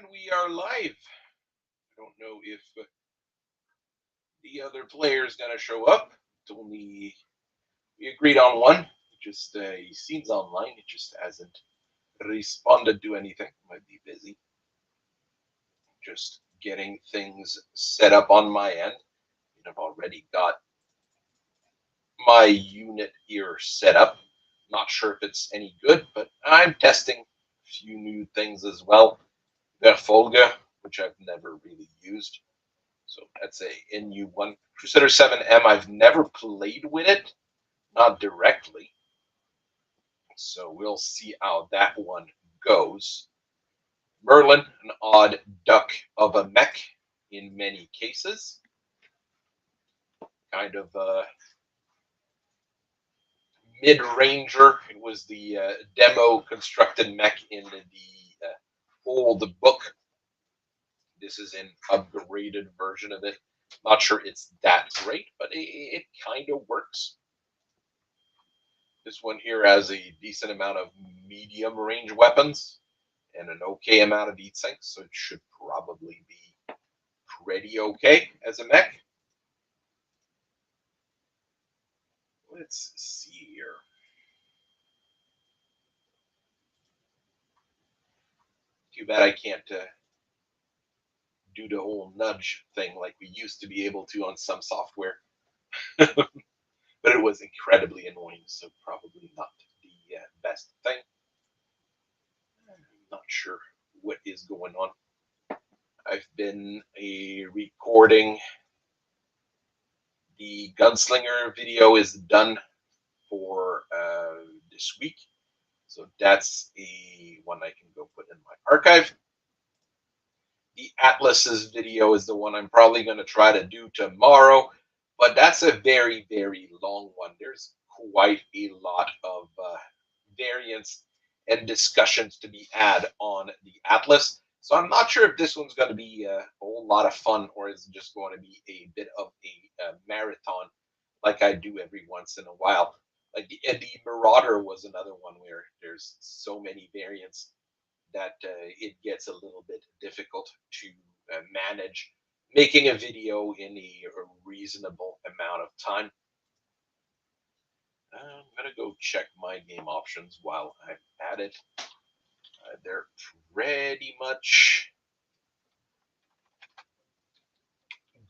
And we are live. I don't know if the other player is going to show up. It's only we agreed on one. He seems online. It just hasn't responded to anything. Might be busy. Just getting things set up on my end. I've already got my unit here set up. Not sure if it's any good, but I'm testing a few new things as well. Folga, which I've never really used. So that's a NU1. Crusader 7M, I've never played with it, not directly. So we'll see how that one goes. Merlin, an odd duck of a mech in many cases. Kind of a mid-ranger. It was the demo constructed mech in the old book. This is an upgraded version of it. Not sure it's that great, but it kind of works. This one here has a decent amount of medium range weapons and an okay amount of heat sinks, so it should probably be pretty okay as a mech. Let's see here. Too bad I can't do the whole nudge thing like we used to be able to on some software. But it was incredibly annoying, so probably not the best thing. I'm not sure what is going on. I've been recording. The gunslinger video is done for this week, so that's a one I can go put in my archive. The Atlas's video is the one I'm probably going to try to do tomorrow, but that's a very, very long one. There's quite a lot of variants and discussions to be had on the Atlas. So I'm not sure if this one's going to be a whole lot of fun or is it just going to be a bit of a marathon like I do every once in a while. Like the Marauder was another one where there's so many variants that it gets a little bit difficult to manage making a video in a reasonable amount of time. I'm going to go check my game options while I'm at it. They're pretty much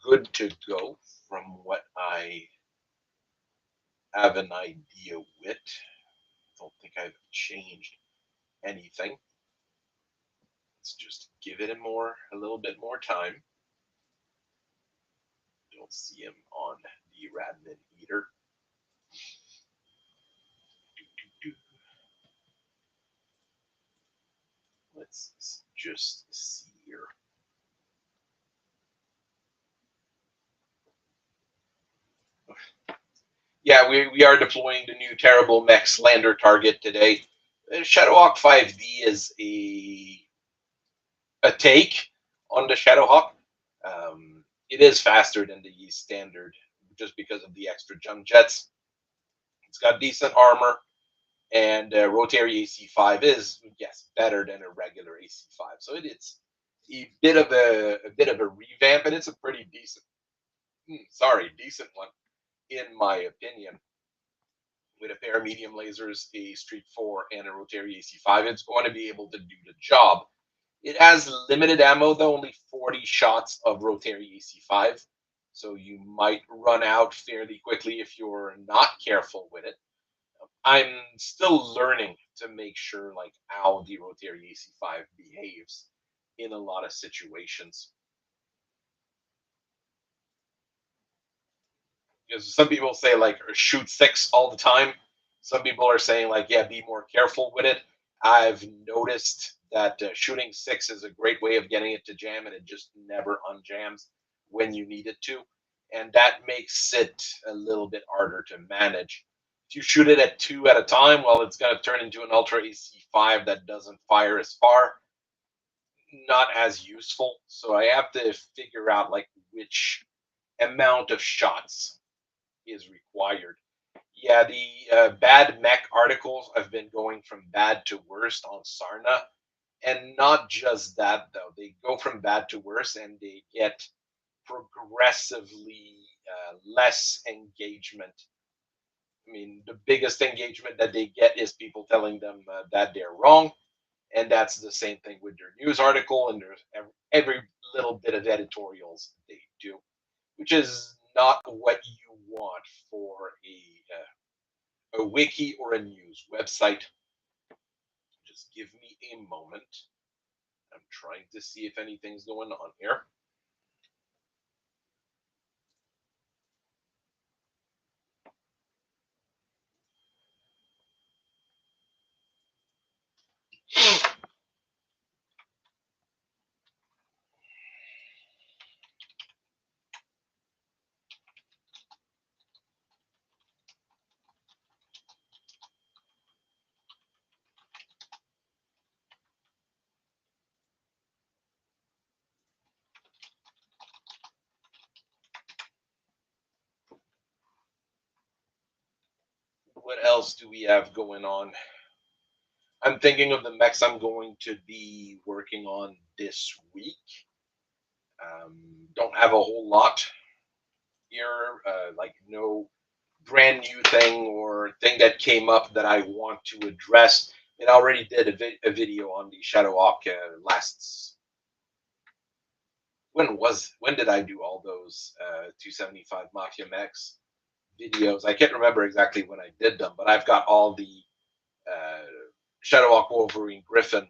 good to go from what I have an idea with. I don't think I've changed anything. Let's just give it a little bit more time. Don't see him on the Radman Eater. Let's just see here. Yeah, we are deploying the new terrible mech Slander target today. Shadowhawk 5D is a take on the Shadowhawk. It is faster than the standard just because of the extra jump jets. It's got decent armor, and rotary AC5 is, yes, better than a regular AC5. So it's a bit of a revamp, and it's a pretty decent, decent one in my opinion. With a pair of medium lasers, a Street 4, and a rotary AC5, it's going to be able to do the job. It has limited ammo, though, only 40 shots of rotary AC5. So you might run out fairly quickly if you're not careful with it. I'm still learning to make sure like how the rotary AC5 behaves in a lot of situations. Because some people say like shoot 6 all the time. Some people are saying like, yeah, be more careful with it. I've noticed that shooting 6 is a great way of getting it to jam, and it just never unjams when you need it to. And that makes it a little bit harder to manage. If you shoot it at 2 at a time, well, it's going to turn into an Ultra AC5 that doesn't fire as far. Not as useful. So I have to figure out like which amount of shots is required. Yeah, the bad mech articles have been going from bad to worst on Sarna, And not just that, though. They go from bad to worse, and they get progressively less engagement. I mean, the biggest engagement that they get is people telling them that they're wrong, and that's the same thing with their news article and there's every little bit of editorials they do, which is not what you want for a wiki or a news website. Just give me a moment. I'm trying to see if anything's going on here. What else do we have going on? I'm thinking of the mechs I'm going to be working on this week. Don't have a whole lot here, like no brand new thing or thing that came up that I want to address. And I already did a video on the Shadow Ock last. When did I do all those 275 Mafia Mechs videos? I can't remember exactly when I did them, but I've got all the uh, Shadow Ock Wolverine Griffin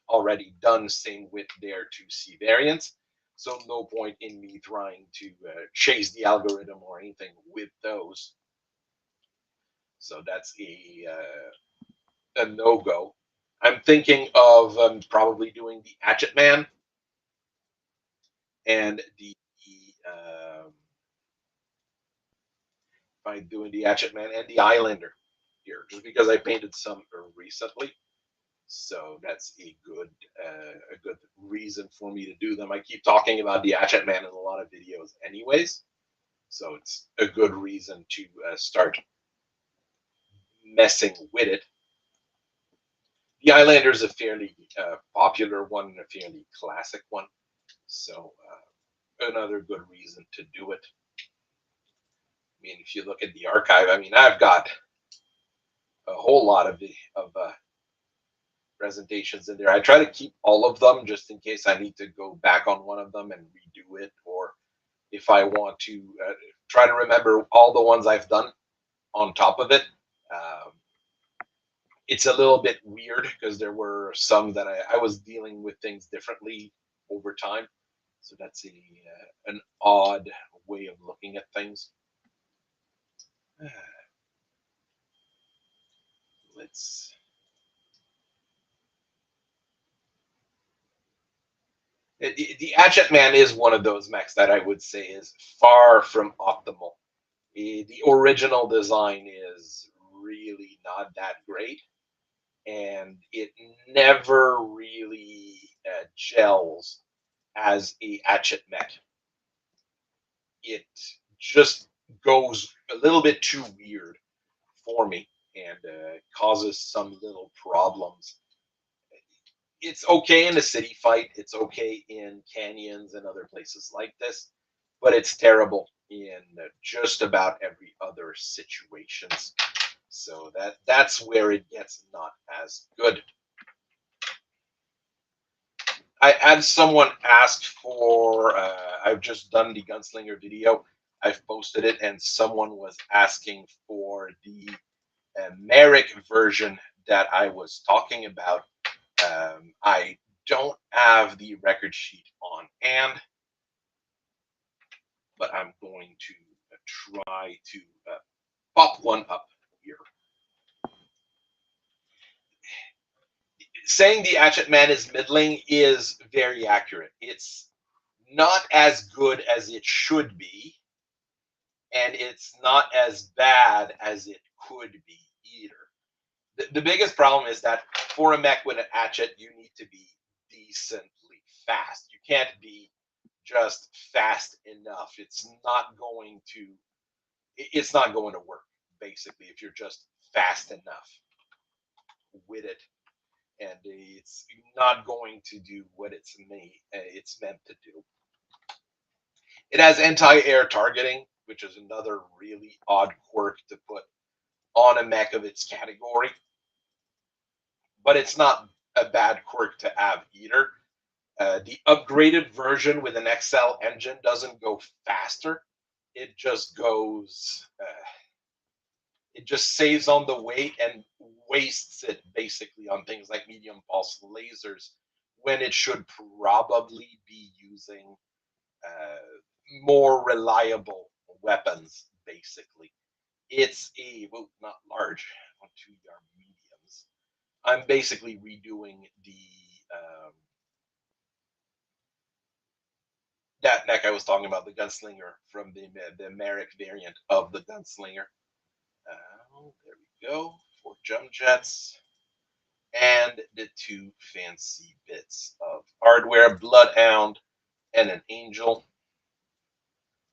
already done. Same with their 2C variants. So no point in me trying to chase the algorithm or anything with those. So that's a no go. I'm thinking of probably doing the Hatchet Man and the by doing the Hatchet Man and the Islander here, just because I painted some recently. So that's a good reason for me to do them. I keep talking about the Hatchet Man in a lot of videos, anyways. So it's a good reason to start messing with it. The Islander is a fairly popular one, a fairly classic one. So another good reason to do it. I mean, if you look at the archive, I mean, I've got a whole lot of presentations in there. I try to keep all of them just in case I need to go back on one of them and redo it, or if I want to try to remember all the ones I've done on top of it. Um, it's a little bit weird because there were some that I was dealing with things differently over time. So that's an odd way of looking at things. Let's. The Hatchet Man is one of those mechs that I would say is far from optimal. The original design is really not that great, and it never really gels as a Hatchet mech. It just goes a little bit too weird for me and causes some little problems. It's okay in a city fight. It's okay in canyons and other places like this, but it's terrible in just about every other situations. So that's where it gets not as good. I had someone ask for. I've just done the gunslinger video. I've posted it, and someone was asking for the Merrick version that I was talking about. I don't have the record sheet on hand, but I'm going to try to pop one up here. Saying the Hatchet Man is middling is very accurate. It's not as good as it should be, and it's not as bad as it could be either. The biggest problem is that for a mech with an hatchet, you need to be decently fast. You can't be just fast enough. It's not going to work, basically, if you're just fast enough with it. and it's not going to do what it's meant to do. It has anti-air targeting, which is another really odd quirk to put on a mech of its category. But it's not a bad quirk to have either. The upgraded version with an XL engine doesn't go faster. It just goes. It just saves on the weight and wastes it basically on things like medium pulse lasers when it should probably be using more reliable weapons. Basically, it's not large, 2-yard mediums. I'm basically redoing that mech I was talking about, the gunslinger from the Merrick variant of the gunslinger. There we go. 4 jump jets and the 2 fancy bits of hardware, Bloodhound and an Angel.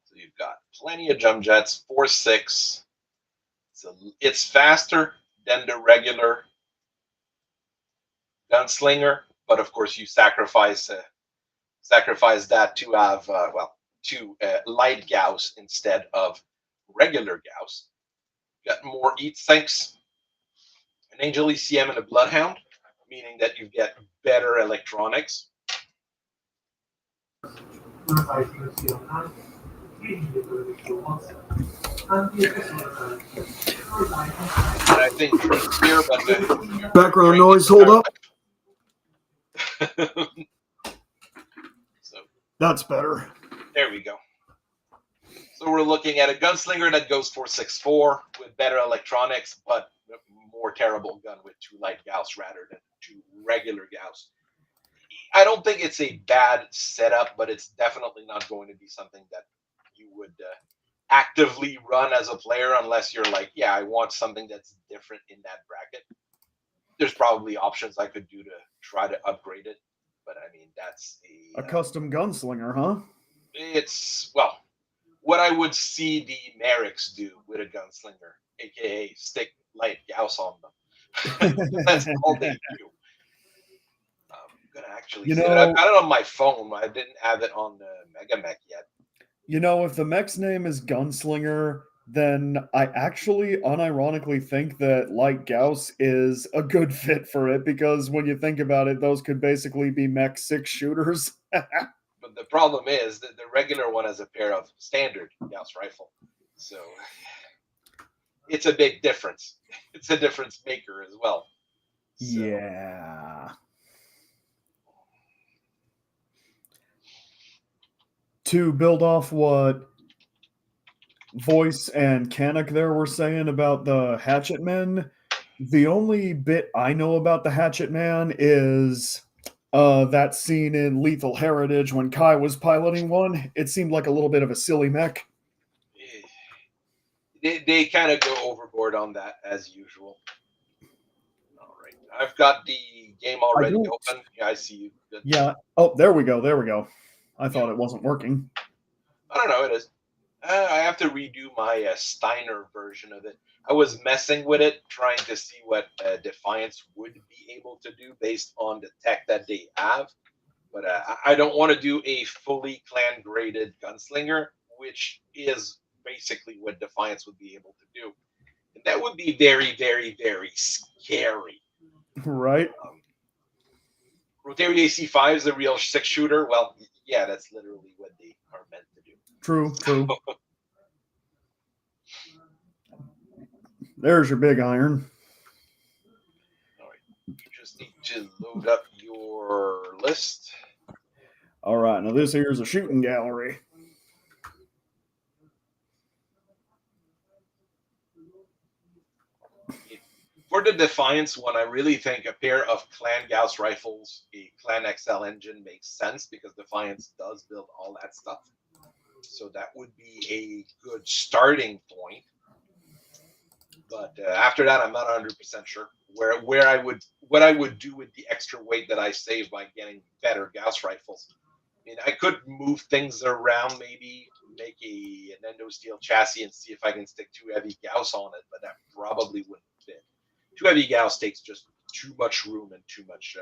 So you've got plenty of jump jets, 4.6. So it's faster than the regular gunslinger, but of course you sacrifice that to have light Gauss instead of regular Gauss. Got more heat sinks, an Angel ECM and a Bloodhound, meaning that you get better electronics. And I think Druth here, but background noise, hold up. So that's better. There we go. So we're looking at a gunslinger that goes 4.64 with better electronics, but more terrible gun with 2 light Gauss rather than 2 regular Gauss. I don't think it's a bad setup, but it's definitely not going to be something that you would actively run as a player unless you're like, yeah, I want something that's different in that bracket. There's probably options I could do to try to upgrade it, but I mean, that's a custom gunslinger, huh? It's, well, what I would see the Merricks do with a gunslinger, aka stick light Gauss on them. That's all they do. I'm gonna actually see it. I've got it on my phone. I didn't have it on the Megamek yet. You know, if the mech's name is Gunslinger, then I actually unironically think that light Gauss is a good fit for it, because when you think about it, those could basically be mech 6 shooters. But the problem is that the regular one has a pair of standard Gauss rifle. So it's a big difference. It's a difference maker as well. So. Yeah. To build off what Voice and Canuck there were saying about the Hatchet Men, the only bit I know about the Hatchet Man is that scene in Lethal Heritage when Kai was piloting one. It seemed like a little bit of a silly mech. They kind of go overboard on that as usual. All right, I've got the game already open. Yeah, I see you. Good. Yeah. Oh, there we go. There we go. I thought it wasn't working. I don't know. It is. I have to redo my Steiner version of it. I was messing with it, trying to see what Defiance would be able to do based on the tech that they have. But I don't want to do a fully clan graded gunslinger, which is basically what Defiance would be able to do. And that would be very, very, very scary. Right. Rotary AC5 is a real 6 shooter. Well, yeah, that's literally what they are meant to do. True, true. There's your big iron. All right. You just need to load up your list. All right. Now this here is a shooting gallery. For the Defiance one, I really think a pair of Clan Gauss rifles, a Clan XL engine makes sense because Defiance does build all that stuff. So that would be a good starting point. But after that, I'm not 100% sure what I would do with the extra weight that I save by getting better Gauss rifles. I mean, I could move things around, maybe make an endo steel chassis and see if I can stick 2 heavy Gauss on it, but that probably wouldn't fit. 2 heavy Gauss takes just too much room and too much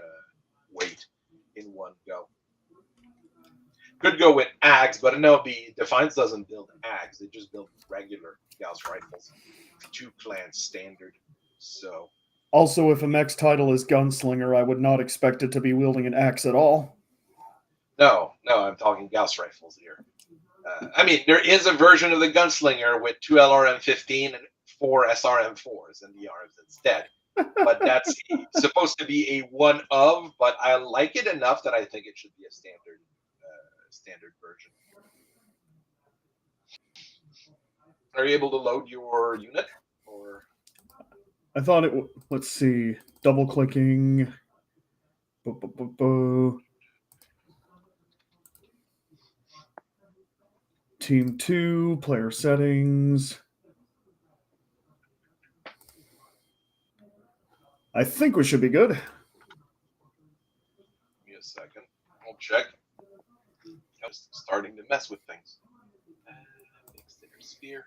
weight in one go. Could go with AGs, but no, the Defiance doesn't build AGs. They just build regular Gauss rifles. 2 clan standard. So Also, if a mech's title is Gunslinger, I would not expect it to be wielding an axe at all. no, I'm talking Gauss rifles here. I mean, there is a version of the Gunslinger with 2 LRM-15 and 4 SRM-4s in the arms instead. But that's supposed to be a one of, but I like it enough that I think it should be a standard version. Are you able to load your unit? Or I thought it. Let's see. Double clicking. Team 2, player settings. I think we should be good. Give me a second. I'll check. I was starting to mess with things. Mix their sphere.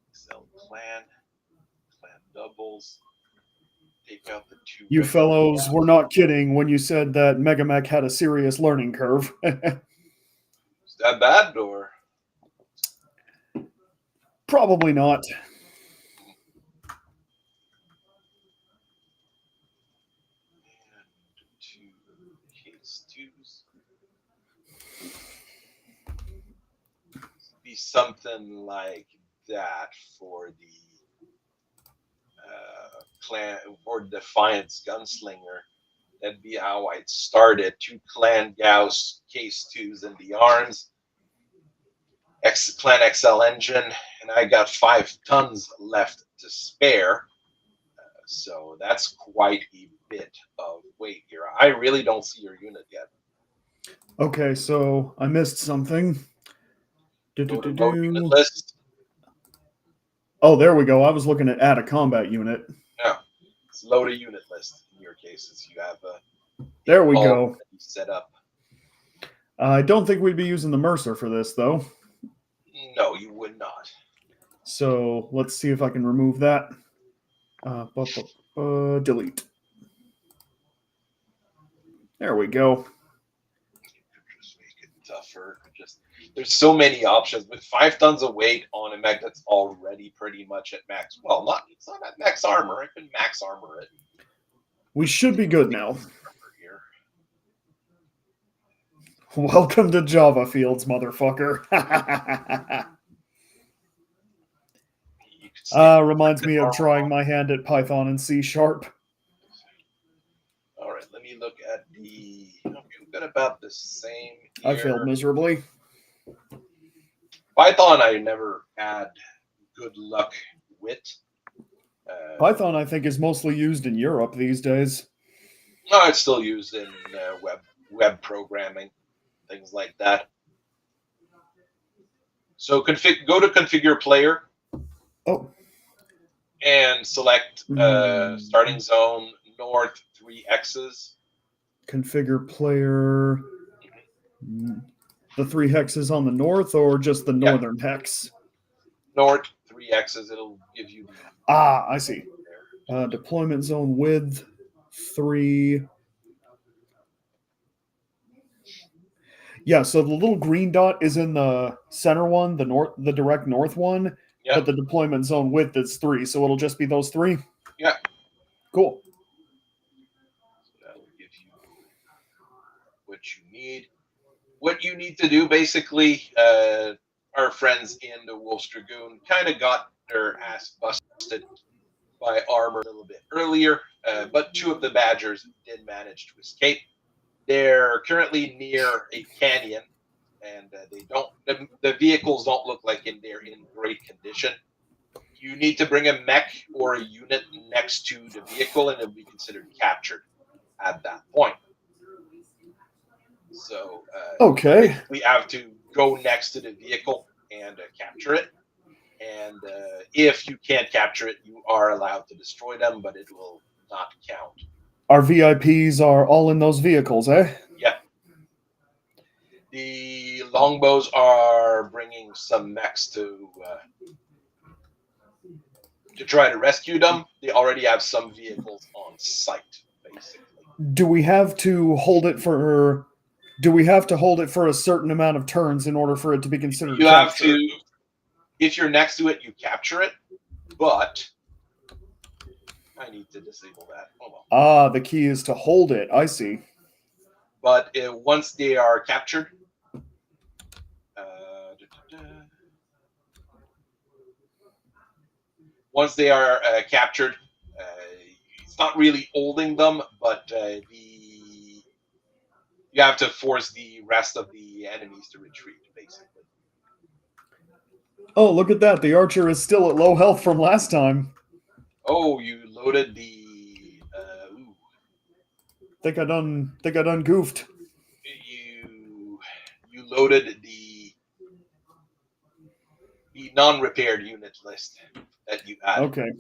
Excel clan doubles. Take out the 2. You fellows were not kidding when you said that Megamek had a serious learning curve. Is that bad or? Probably not. And 2 case 2s. Be something like that for the clan or Defiance Gunslinger. That'd be how I'd start it. 2 clan Gauss case 2s in the arms. Clan XL engine, and I got 5 tons left to spare. So that's quite a bit of weight here. I really don't see your unit yet. Okay, so I missed something. Go to load unit list. Oh, there we go. I was looking at add a combat unit. Yeah, it's load a unit list in your cases. You have there we go. Set up. I don't think we'd be using the Mercer for this, though. No, you would not. So let's see if I can remove that. Delete. There we go. Just make it tougher. There's so many options. With 5 tons of weight on a mech that's already pretty much at max. Well, it's not at max armor. I can max armor it. We should be good now. Welcome to Java Fields, motherfucker. Reminds me of trying my hand at Python and C#. All right, let me look at the. Okay, we've got about the same. Here. I failed miserably. Python, I never had good luck with. Python, I think, is mostly used in Europe these days. No, it's still used in web programming, things like that. So go to configure player. Oh. And select starting zone north 3 X's. Configure player. The 3 hexes on the north or just the northern hex? North 3 X's. It'll give you. I see. Deployment zone width 3. Yeah, so the little green dot is in the center one, the direct north one. Yep. But the deployment zone width is 3, so it'll just be those 3? Yeah. Cool. So that will give you what you need. What you need to do, basically, our friends in the Wolf's Dragoon kind of got their ass busted by armor a little bit earlier, but 2 of the Badgers did manage to escape. They're currently near a canyon. And the vehicles don't look like they're in great condition. You need to bring a mech or a unit next to the vehicle, and it'll be considered captured at that point. So, okay, we have to go next to the vehicle and capture it. And if you can't capture it, you are allowed to destroy them, but it will not count. Our VIPs are all in those vehicles, eh? Yeah. The Longbows are bringing some mechs to to try to rescue them, they already have some vehicles on site, basically. Do we have to hold it for? Do we have to hold it for a certain amount of turns in order for it to be considered You have capture? to, if you're next to it, you capture it, but I need to disable that. Oh well. Ah, the key is to hold it. I see. But once they are captured, once they are captured, it's not really holding them, but you have to force the rest of the enemies to retreat, basically. Oh, look at that. The archer is still at low health from last time. Oh, you loaded the. Think I done goofed. You loaded the non-repaired unit list that you had. Okay.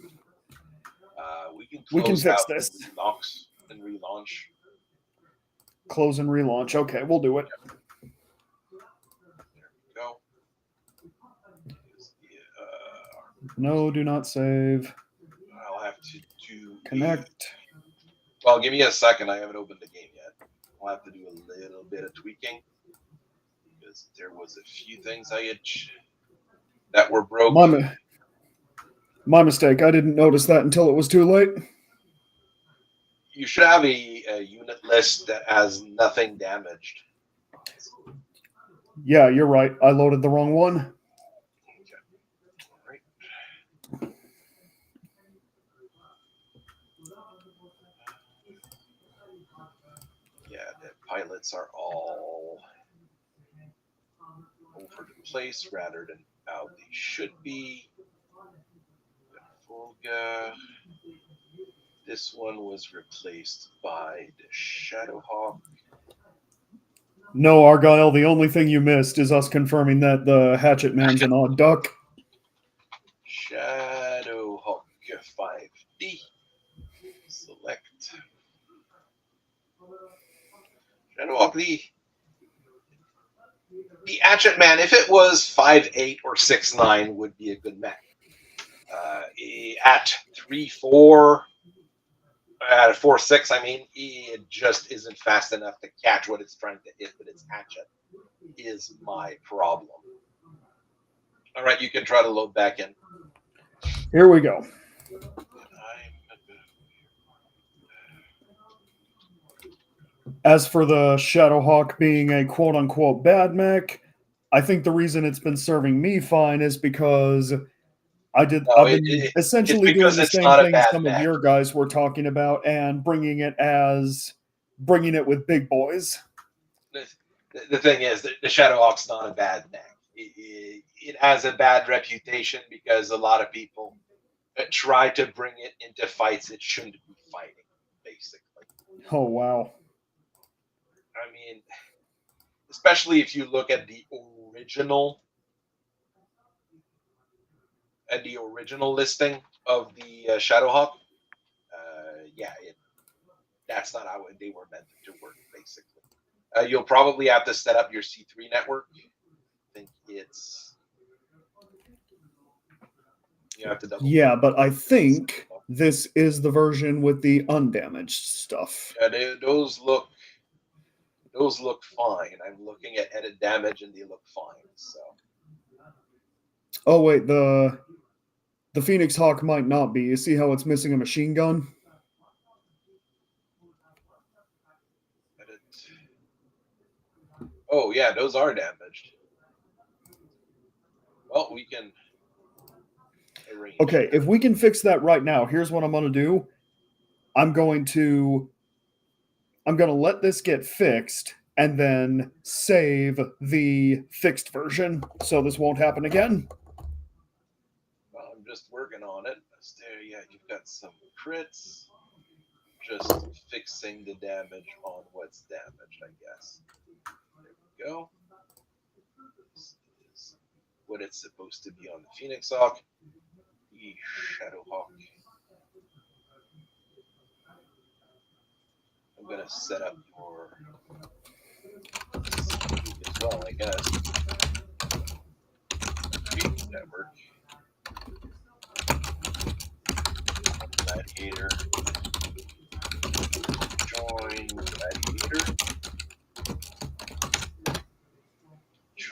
We can close fix out this. locks and relaunch. Close and relaunch. Okay, we'll do it. There we go. No, do not save. I'll have to do Connect. Well, give me a second. I haven't opened the game yet. I'll have to do a little bit of tweaking because there was a few things I had that were broke. My mistake. I didn't notice that until it was too late. You should have a unit list that has nothing damaged. Yeah, you're right. I loaded the wrong one. Okay. All right. Yeah, the pilots are all over the place rather than how they should be. Volga. This one was replaced by the Shadowhawk. No, Argyle, the only thing you missed is us confirming that the Hatchet Man's an odd duck. Shadowhawk 5D. Select. Shadowhawk the Hatchet Man, if it was 5'8" or 6'9", would be a good mech. At 3'4", at 4'6", I mean, it just isn't fast enough to catch what it's trying to hit with its hatchet. Is my problem. All right, you can try to load back in. Here we go. As for the Shadowhawk being a quote-unquote bad mech, I think the reason it's been serving me fine is because I've been essentially doing the same thing some of your guys were talking about and bringing it with big boys. The thing is that the Shadowhawk's not a bad mech. It has a bad reputation because a lot of people try to bring it into fights it shouldn't be fighting, basically. Oh, wow. I mean, especially if you look at the original listing of the Shadowhawk, that's not how they were meant to work, basically. You'll probably have to set up your C3 network. I think you have to double. Yeah, but I think this is the version with the undamaged stuff. Yeah, those look fine. I'm looking at edit damage and they look fine. So. Oh wait, the Phoenix Hawk might not be. You see how it's missing a machine gun? Edit. Oh yeah, those are damaged. Well, we can arrange. Okay, if we can fix that right now, here's what I'm going to do. I'm going to let this get fixed and then save the fixed version so this won't happen again. Well, I'm just working on it. Yeah, you've got some crits. Just fixing the damage on what's damaged, I guess. There we go. This is what it's supposed to be on the Phoenix Hawk. The Shadowhawk. I'm going to set up your as well, I guess. Network.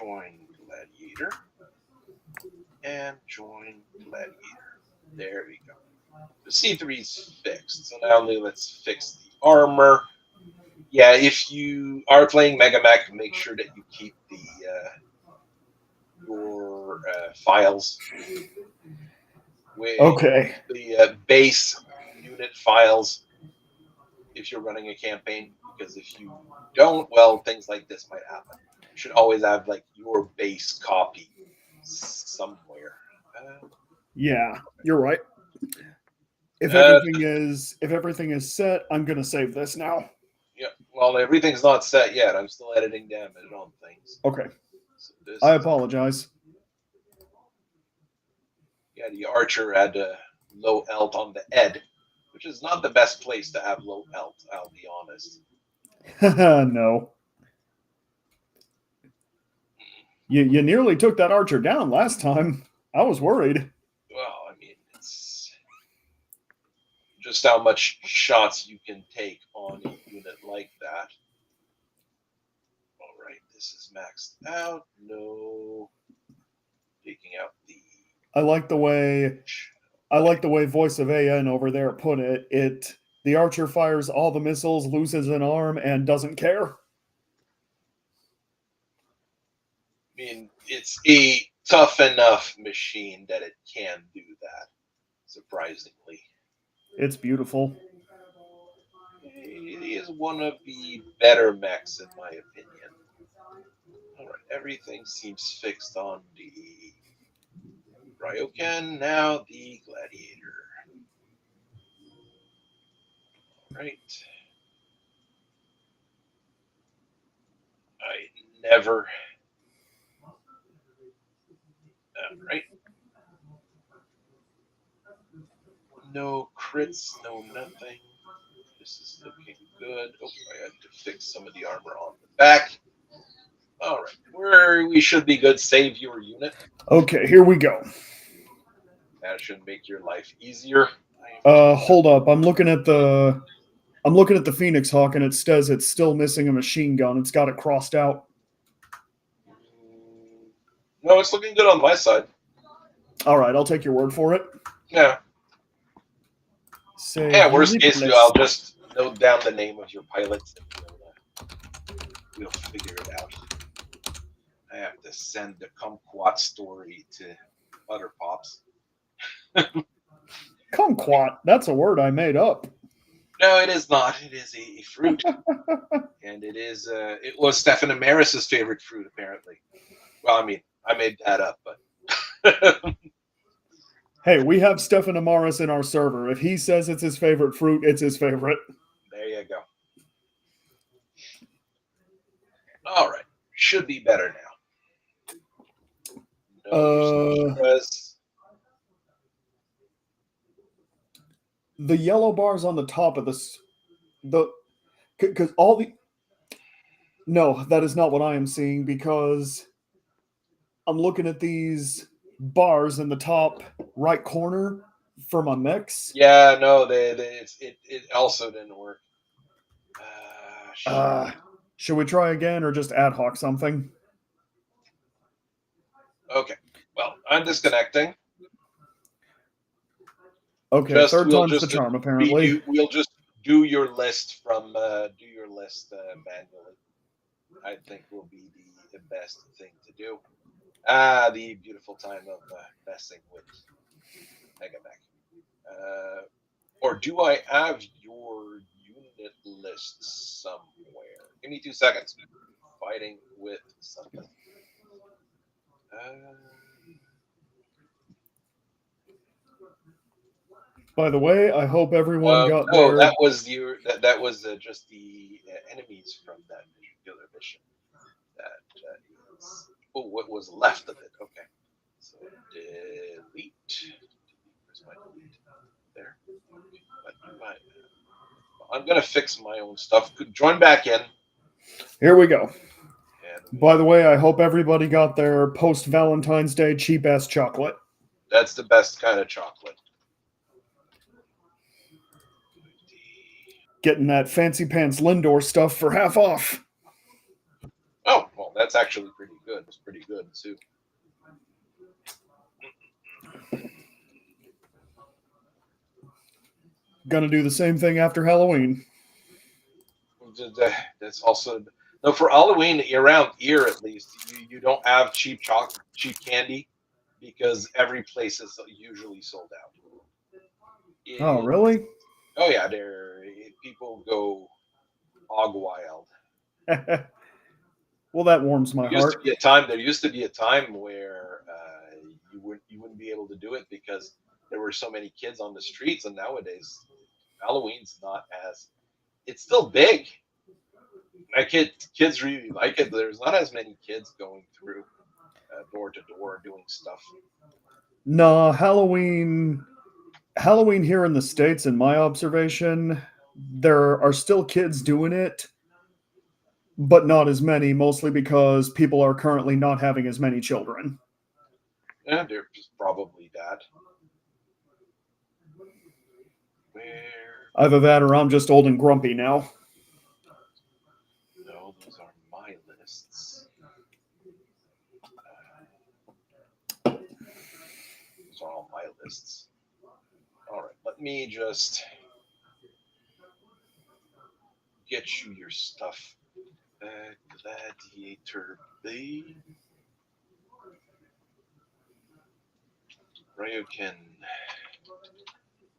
join gladiator, and join gladiator. There we go. The C3 is fixed. So now let's fix the armor. Yeah, if you are playing Megamek, make sure that you keep the your files with Okay. the base unit files if you're running a campaign, because if you don't, well, things like this might happen. You should always have like your base copy somewhere. Yeah, you're right. If Uh, everything is set, I'm gonna save this now. yeah, well, everything's not set yet. I'm still editing damage on things. Okay. So this I is, apologize. yeah, the archer had a low elt on the ed, which is not the best place to have low elt, I'll be honest. No. You nearly took that archer down last time. I was worried. Well, I mean, it's just how much shots you can take on a unit like that. All right, this is maxed out. No. Taking out the. I like the way Voice of AN over there put it. The archer fires all the missiles, loses an arm, and doesn't care. I mean, it's a tough enough machine that it can do that, surprisingly. It's beautiful. It is one of the better mechs, in my opinion. All right, everything seems fixed on the Ryokan, now the Gladiator. All right. I never. All right. No crits, no nothing. This is looking good. Oh, I had to fix some of the armor on the back. All right, where we should be good. Save your unit. Okay, here we go. That should make your life easier. Hold up. I'm looking at the Phoenix Hawk, and it says it's still missing a machine gun. It's got it crossed out. No, it's looking good on my side. All right, I'll take your word for it. Yeah. Save Yeah, worst unit case, list. I'll just note down the name of your pilots and we'll figure it out. I have to send the kumquat story to other pops. Kumquat. That's a word I made up. No, it is not. It is a fruit. And it is, it was Stephen Amaris's favorite fruit, apparently. Well, I mean, I made that up, but. Hey, we have Stefan Amaris in our server. If he says it's his favorite fruit, it's his favorite. There you go. All right. Should be better now. No, the yellow bars on the top of this, because all the. No, that is not what I am seeing, because I'm looking at these bars in the top right corner for my mix. Yeah, no, it also didn't work. Should we try again or just ad hoc something? Okay. Well, I'm disconnecting. Okay, third time's the charm, apparently. We'll just do your list manually. I think will be the best thing to do. The beautiful time of messing with Megamek. Or do I have your unit list somewhere? Give me 2 seconds. Fighting with something. By the way, I hope everyone got no, their... that was that was just the enemies from that particular mission. That is, what was left of it? Okay, so delete. Where's my delete? There. Okay. I'm gonna fix my own stuff. Join back in. Here we go. By the way, I hope everybody got their post-Valentine's Day cheap-ass chocolate. That's the best kind of chocolate. Getting that fancy pants Lindor stuff for half off. Oh, well, that's actually pretty good. It's pretty good too. Gonna do the same thing after Halloween. That's also no for Halloween around here at least. You don't have cheap candy, because every place is usually sold out. Oh, It, really? oh yeah, people go hog wild. Well, that warms my There used to heart. be a time. There used to be a time where you wouldn't be able to do it because there were so many kids on the streets, and nowadays Halloween's not as. It's still big. Kids really like it. But there's not as many kids going through door to door doing stuff. Nah, Halloween here in the States, in my observation, there are still kids doing it, but not as many, mostly because people are currently not having as many children. Yeah, there's probably that. Where? Either that or I'm just old and grumpy now. No, those are my lists. Those are all my lists. All right, let me just get you your stuff. Gladiator B. Ryokan.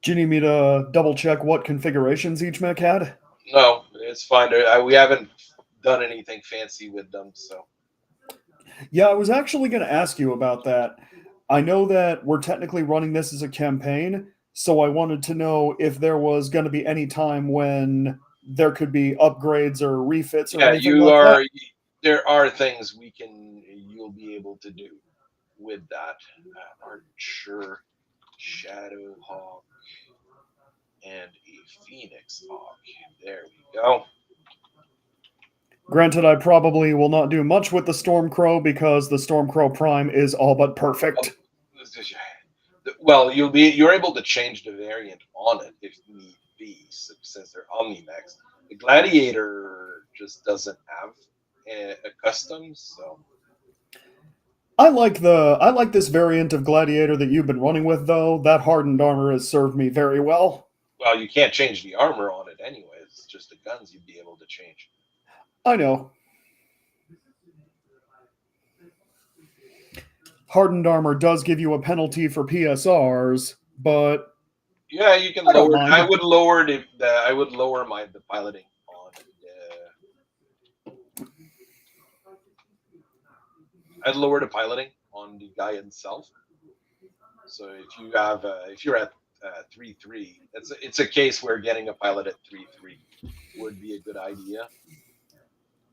Do you need me to double check what configurations each mech had? No, it's fine. We haven't done anything fancy with them, so. Yeah, I was actually going to ask you about that. I know that we're technically running this as a campaign, so I wanted to know if there was going to be any time when there could be upgrades or refits or Yeah, anything like that. there are things you'll be able to do with that. Archer, Shadowhawk, and a Phoenix Hawk. There we go. Granted, I probably will not do much with the Stormcrow because the Stormcrow Prime is all but perfect. Well, you're able to change the variant on it if need be, since they're Omnimax. The Gladiator just doesn't have a custom, so. I like this variant of Gladiator that you've been running with though. That hardened armor has served me very well. Well, you can't change the armor on it anyway. It's just the guns you'd be able to change. I know. Hardened armor does give you a penalty for PSRs, but Yeah, you can I don't lower. mind. I would lower the piloting on I'd lower the piloting on the guy himself. So if you're at 3-3, it's a case where getting a pilot at 3-3 would be a good idea.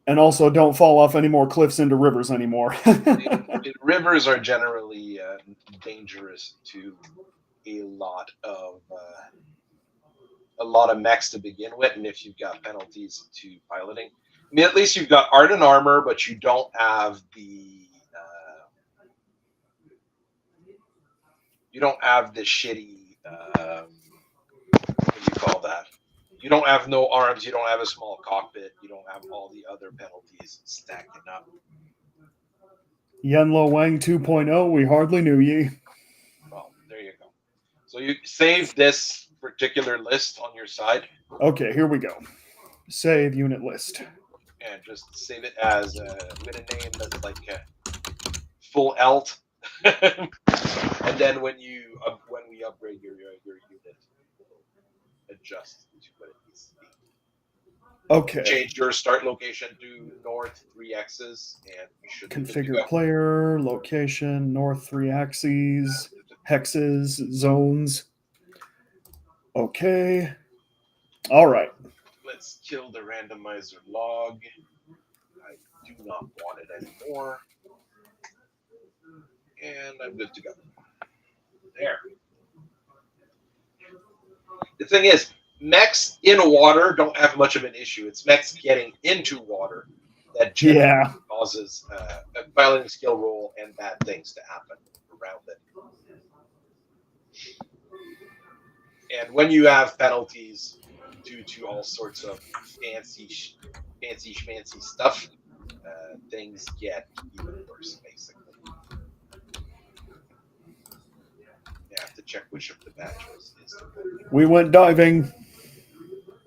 And also, don't fall off any more cliffs into rivers anymore. Rivers are generally dangerous to a lot of mechs to begin with, and if you've got penalties to piloting, I mean, at least you've got art and armor, but you don't have the shitty what do you call that? You don't have no arms, you don't have a small cockpit, you don't have all the other penalties stacking up. Yenlo Wang 2.0, we hardly knew ye. Well, there you go. So you save this particular list on your side. Okay, here we go. Save unit list. And just save it as with a name that's like full alt. And then when we upgrade your unit, adjust to what it needs to be. Okay. Change your start location to north 3 X's, and you should configure player, location, north 3 axes, hexes, zones. Okay. All right. Let's kill the randomizer log. I do not want it anymore. And I'm good to go. There. The thing is, mechs in water don't have much of an issue. It's mechs getting into water that generally causes a piloting skill roll and bad things to happen around it. And when you have penalties due to all sorts of fancy schmancy stuff, things get even worse, basically. You have to check which of the badges is the one. We went diving.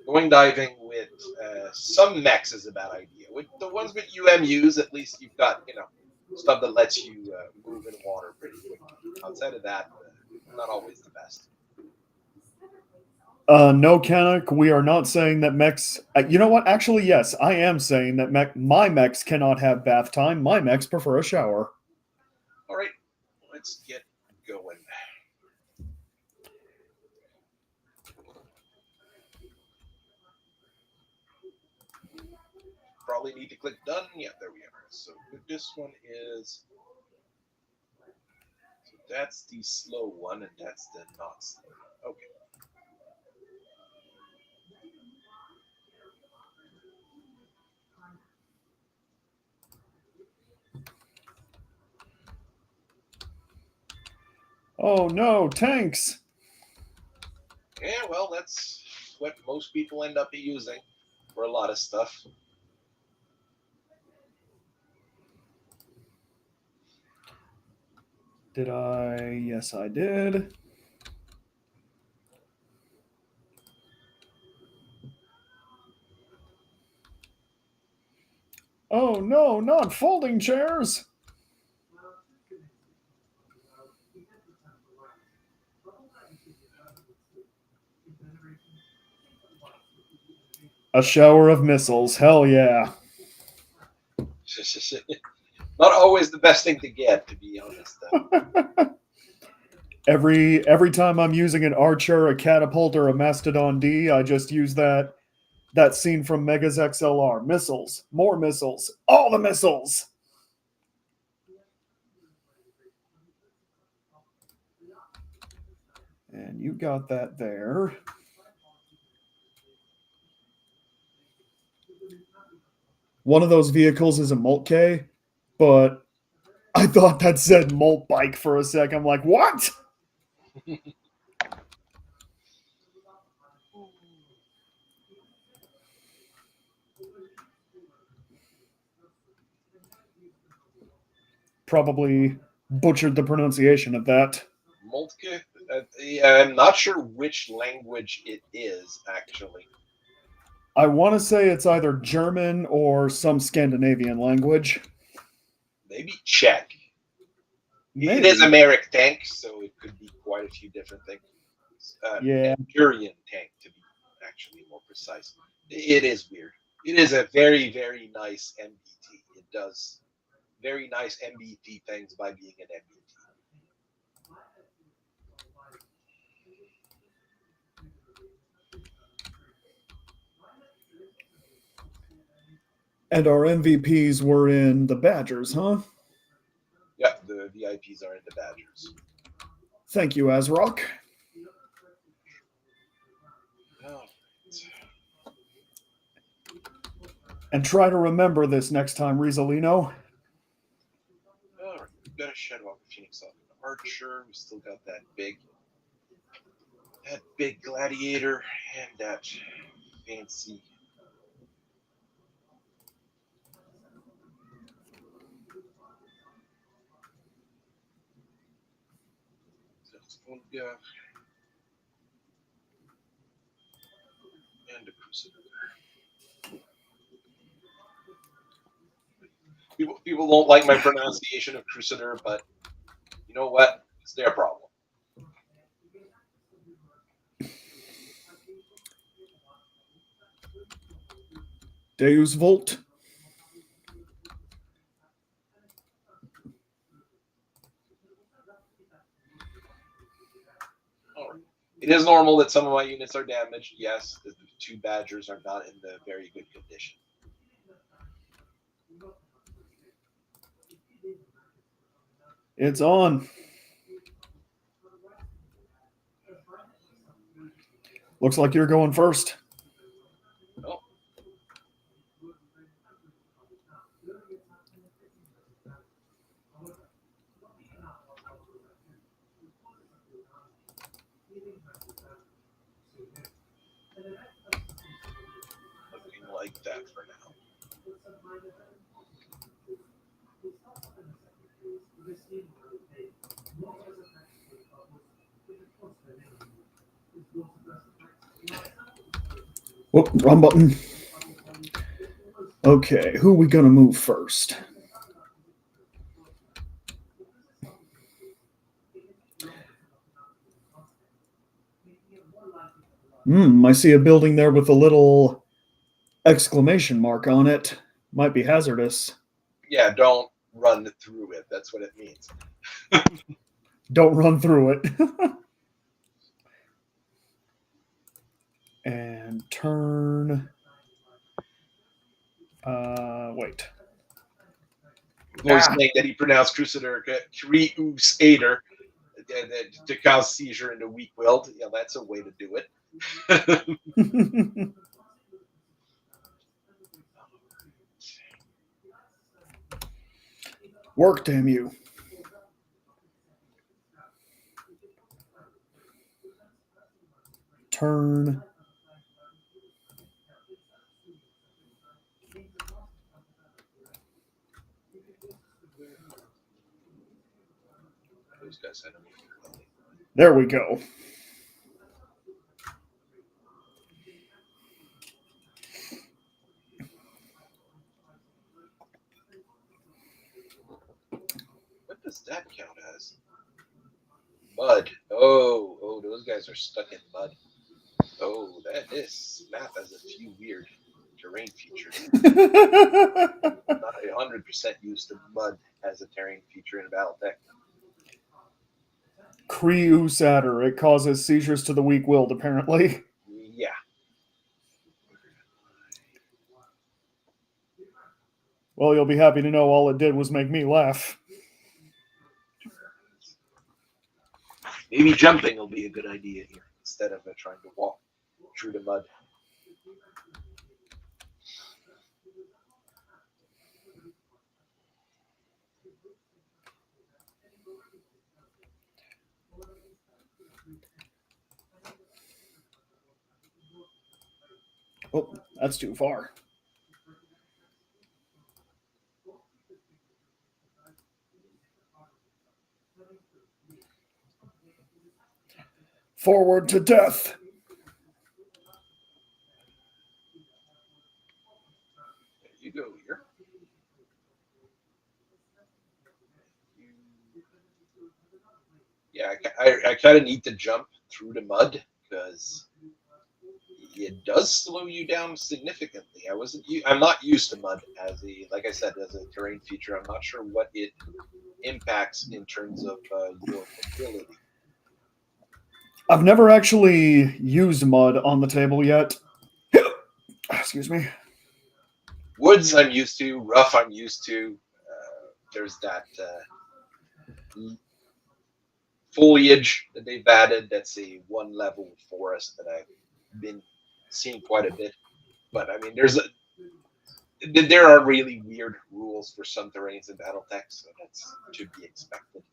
Going diving with some mechs is a bad idea. With the ones with UMUs, at least you've got stuff that lets you move in water pretty quickly. Outside of that, not always the best. No, Canuck, we are not saying that mechs. You know what? Actually, yes, I am saying that my mechs cannot have bath time. My mechs prefer a shower. All right, let's get going. Probably need to click done. Yeah, there we are. So this one is. So that's the slow one, and that's the not slow one. Okay. Oh no, tanks! Yeah, well, that's what most people end up using for a lot of stuff. Did I? Yes, I did. Oh no, not folding chairs! A shower of missiles. Hell yeah. Not always the best thing to get, to be honest. Every time I'm using an archer, a catapult, or a mastodon D, I just use that scene from Mega's XLR. Missiles, more missiles, all the missiles. And you got that there. One of those vehicles is a Moltke, but I thought that said Molt Bike for a sec. I'm like, what? Probably butchered the pronunciation of that. Moltke? I'm not sure which language it is, actually. I want to say it's either German or some Scandinavian language. Maybe Czech. Maybe. It is a Merrick tank, so it could be quite a few different things. Yeah. Hungarian tank, to be actually more precise. It is weird. It is a very, very nice MBT. It does very nice MBT things by being an MBT. And our MVPs were in the Badgers, huh? Yeah, the VIPs are in the Badgers. Thank you, AsRoc. Oh. And try to remember this next time, Rizolino. All right, we've got a Shadowwalker Phoenix up an Archer. We still got that big gladiator and that fancy. And a Crusader. People don't like my pronunciation of Crusader, but you know what? It's their problem. Deus Volt. All right. It is normal that some of my units are damaged. Yes, the two Badgers are not in the very good condition. It's on. Looks like you're going first. Oh. Looking like that for now. Whoop, wrong button. Okay, who are we gonna move first? I see a building there with a little exclamation mark on it. Might be hazardous. Yeah, don't run through it. That's what it means. Don't run through it. And turn. Wait. Voice saying that he pronounced Crusader Creator to cause seizure into weak-willed. Yeah, that's a way to do it. Work, damn you. Turn. Those guys had them. There we go. What does that count as? Mud. Oh, those guys are stuck in mud. Oh, this map has a few weird terrain features. Not 100% used to mud as a terrain feature in battletech. Creosatter. It causes seizures to the weak-willed, apparently. Yeah. Well, you'll be happy to know all it did was make me laugh. Maybe jumping will be a good idea here instead of trying to walk through the mud. Oh, that's too far. Forward to death. There you go here. Yeah, I kind of need to jump through the mud because it does slow you down significantly. I'm not used to mud as like I said, as a terrain feature. I'm not sure what it impacts in terms of your mobility. I've never actually used mud on the table yet. Excuse me. Woods I'm used to, rough I'm used to. There's that foliage that they've added. That's a one level forest that I've been seeing quite a bit. But I mean, there are really weird rules for some terrains in BattleTech, so that's to be expected.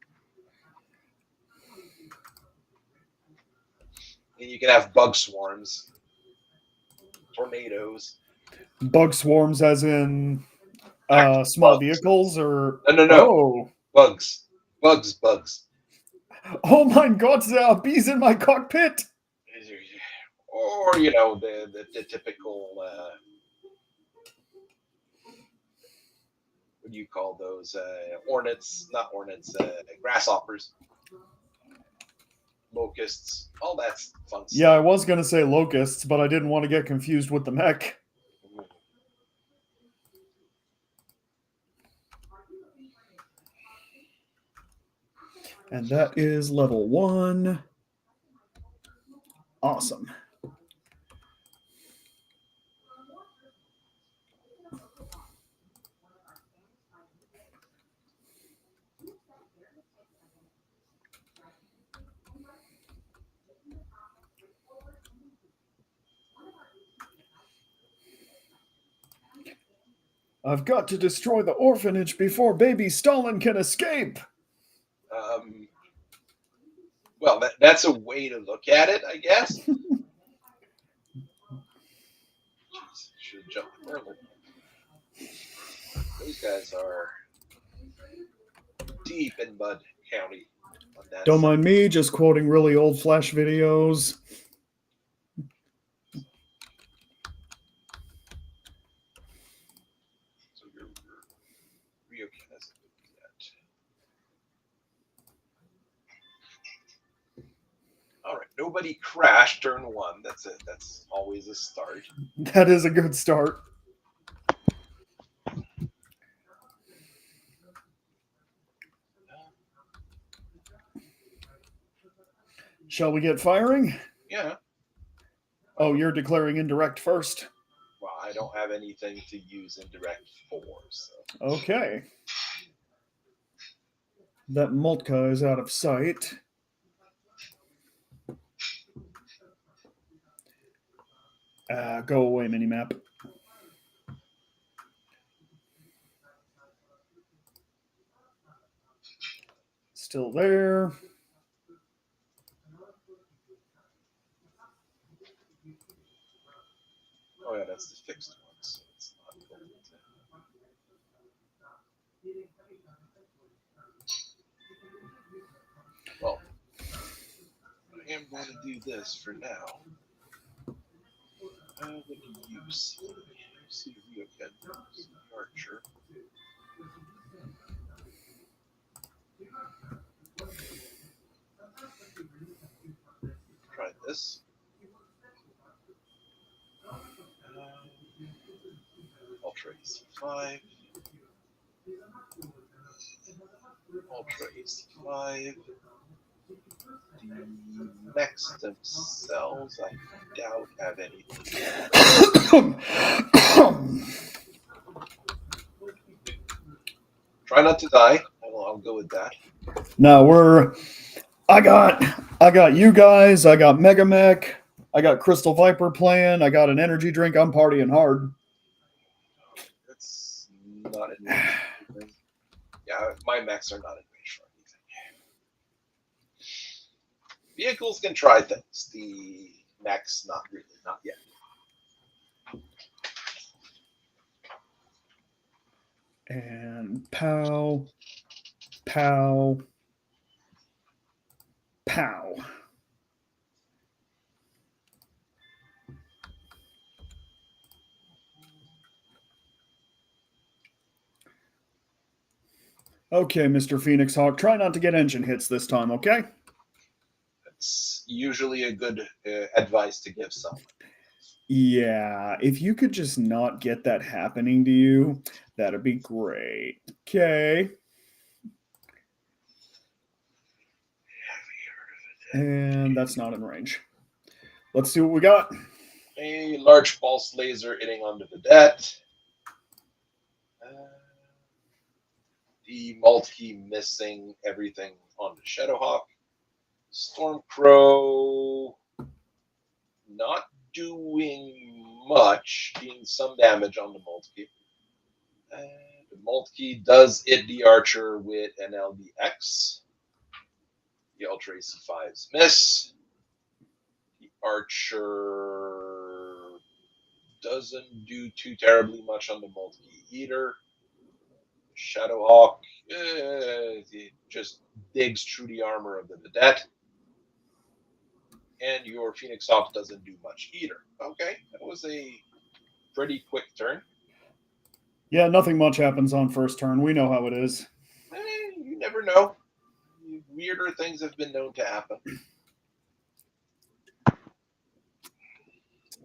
And you can have bug swarms, tornadoes. Bug swarms, as in small bugs. vehicles, or No. Oh, Bugs. Oh my God! There are bees in my cockpit. Or the typical. What do you call those? Hornets, not hornets. Grasshoppers. Locusts, all that's fun stuff. Yeah, I was going to say locusts, but I didn't want to get confused with the mech. And that is level 1. Awesome. I've got to destroy the orphanage before baby Stalin can escape. Well, that's a way to look at it, I guess. Jeez, should have jumped further. Those guys are deep in Mud County. On that Don't side. mind me, just quoting really old Flash videos. Ryokan hasn't moved yet. All right, nobody crashed turn 1. That's it. That's always a start. That is a good start. Shall we get firing? Yeah. Oh, you're declaring indirect first. Well, I don't have anything to use indirect for, so. Okay. That Moltka is out of sight. Go away, minimap. Still there. Oh yeah, that's the fixed one, so it's not going to. Well, I am going to do this for now. What do you see? You see Ryokan, you see Archer. Try this. Ultra AC5. Ultra AC5. The mechs themselves, I doubt have anything. Try not to die. I'll go with that. Now I got you guys, I got Megamek, I got Crystal Viper playing, I got an energy drink, I'm partying hard. That's not in range. Yeah, my mechs are not in range for anything. Vehicles can try things. The mechs, not really, not yet. And pow, pow, pow. Okay, Mr. Phoenix Hawk, try not to get engine hits this time, okay? It's usually a good advice to give someone. Yeah, if you could just not get that happening to you, that'd be great. Okay. And that's not in range. Let's see what we got. A large pulse laser hitting on the vedette. The multi missing everything on the Shadowhawk. Stormcrow not doing much, doing some damage on the multi. The multi does hit the archer with an LDX. The Ultra AC5s miss. The archer doesn't do too terribly much on the multi either. Shadowhawk it just digs through the armor of the vedette. And your Phoenix Hawk doesn't do much either. Okay, that was a pretty quick turn. Yeah, nothing much happens on first turn. We know how it is. You never know. Weirder things have been known to happen.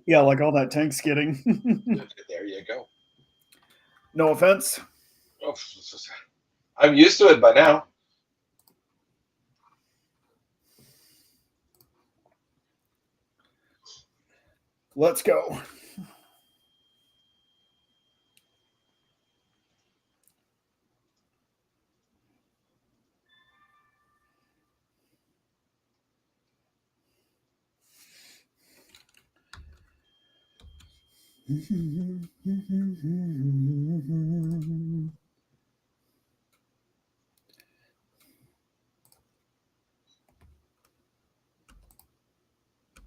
Yeah, like all that tank skidding. There you go. No offense. Oh, I'm used to it by now. Let's go.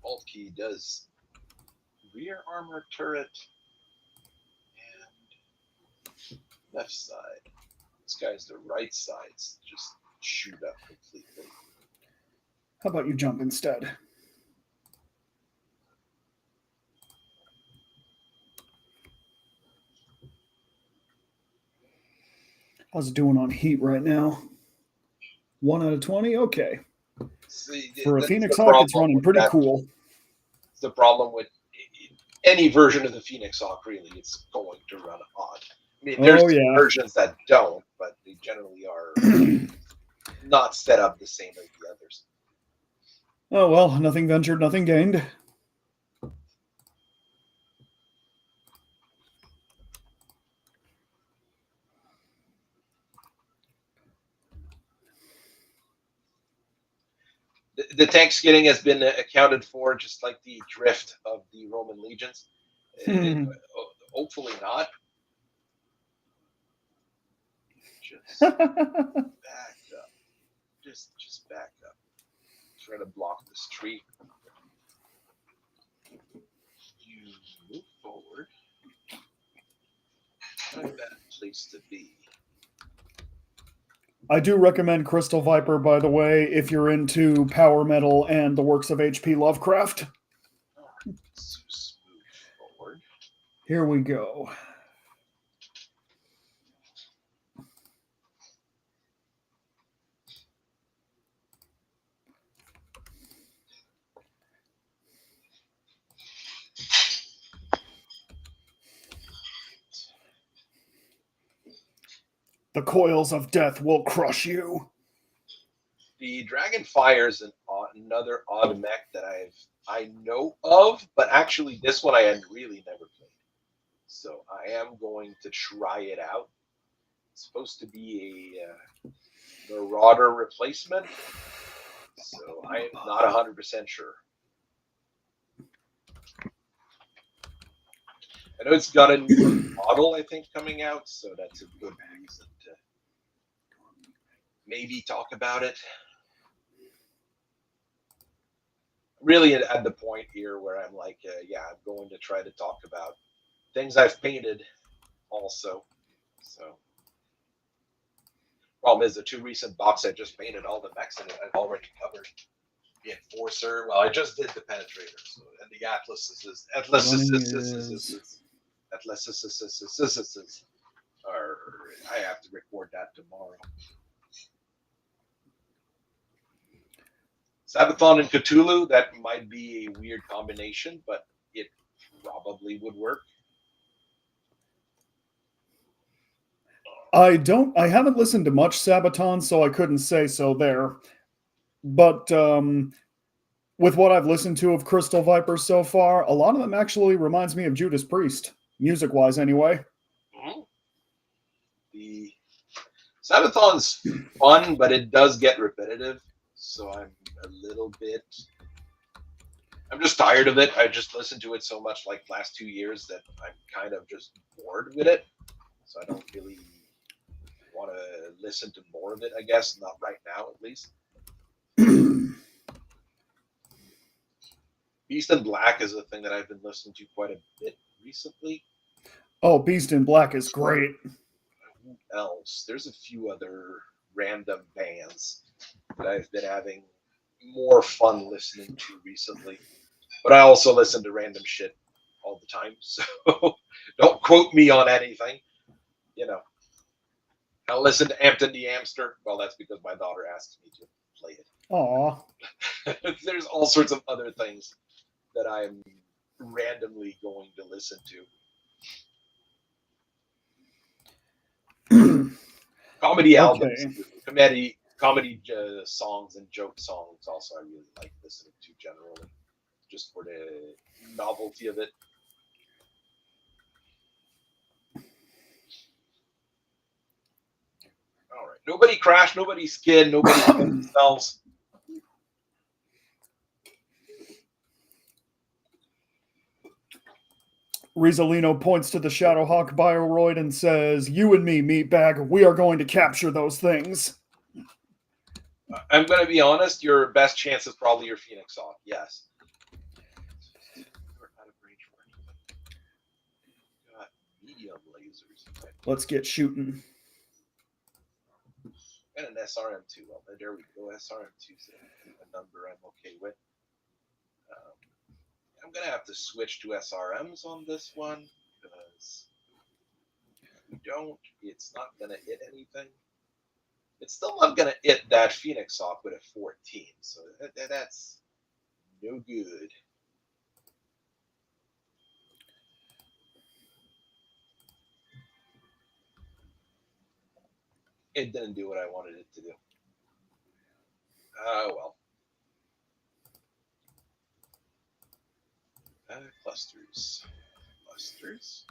Alt key does rear armor turret and left side. This guy's the right sides just shoot up completely. How about you jump instead? How's it doing on heat right now? 1 out of 20? Okay. See, For a that's the Phoenix Hawk, it's problem running with pretty that. cool. It's the problem with any version of the Phoenix Hawk, really. It's going to run hot. I mean, there's Oh, yeah. versions that don't, but they generally are not set up the same as the others. Oh, well, nothing ventured, nothing gained. The tank skidding has been accounted for, just like the drift of the Roman legions. Hopefully not. Just back up. Just back up. Try to block this tree. You move forward. Not a bad place to be. I do recommend Crystal Viper, by the way, if you're into power metal and the works of H.P. Lovecraft. Let's move forward. Here we go. The coils of death will crush you. The Dragon Fire is another odd mech that I know of, but actually this one I had really never played. So I am going to try it out. It's supposed to be a Marauder replacement, so I am not 100% sure. I know it's got a new model, I think, coming out, so that's a good reason to maybe talk about it. Really at the point here where I'm like, yeah, I'm going to try to talk about things I've painted also. So, problem is the two recent box I just painted all the mechs in it I've already covered. The Enforcer, well, I just did the Penetrator, so, and the Atlases, or I have to record that tomorrow. Sabathon and Cthulhu, that might be a weird combination, but it probably would work. I haven't listened to much Sabaton, so I couldn't say so there. But with what I've listened to of Crystal Viper so far, a lot of them actually reminds me of Judas Priest, music-wise anyway. Mm-hmm. The Sabathon's fun, but it does get repetitive, so I'm a little bit... I'm just tired of it. I just listened to it so much like last 2 years that I'm kind of just bored with it. So I don't really want to listen to more of it, I guess. Not right now, at least. Beast in Black is a thing that I've been listening to quite a bit recently. Oh, Beast in Black is great. Who else? There's a few other random bands that I've been having more fun listening to recently. But I also listen to random shit all the time, so don't quote me on anything. You know, I'll listen to Ampton the Amster. Well, that's because my daughter asked me to play it. Aw. There's all sorts of other things that I'm randomly going to listen to. Comedy albums, comedy songs and joke songs. Also, I really like listening to generally, just for the novelty of it. All right. Nobody crashed. Nobody skinned. Nobody hurt themselves. Rizalino points to the Shadowhawk Bioroid and says, "You and me, meatbag, we are going to capture those things." I'm going to be honest. Your best chance is probably your Phoenix Hawk. Yes. Out of range for anything. Got medium lasers. Let's get shooting. And an SRM2. Well, there we go. SRM2 is a number I'm okay with. I'm going to have to switch to SRMs on this one because we don't, it's not going to hit anything. It's still not going to hit that Phoenix Hawk with a 14, so that's no good. It didn't do what I wanted it to do. Well. Clusters. Clusters.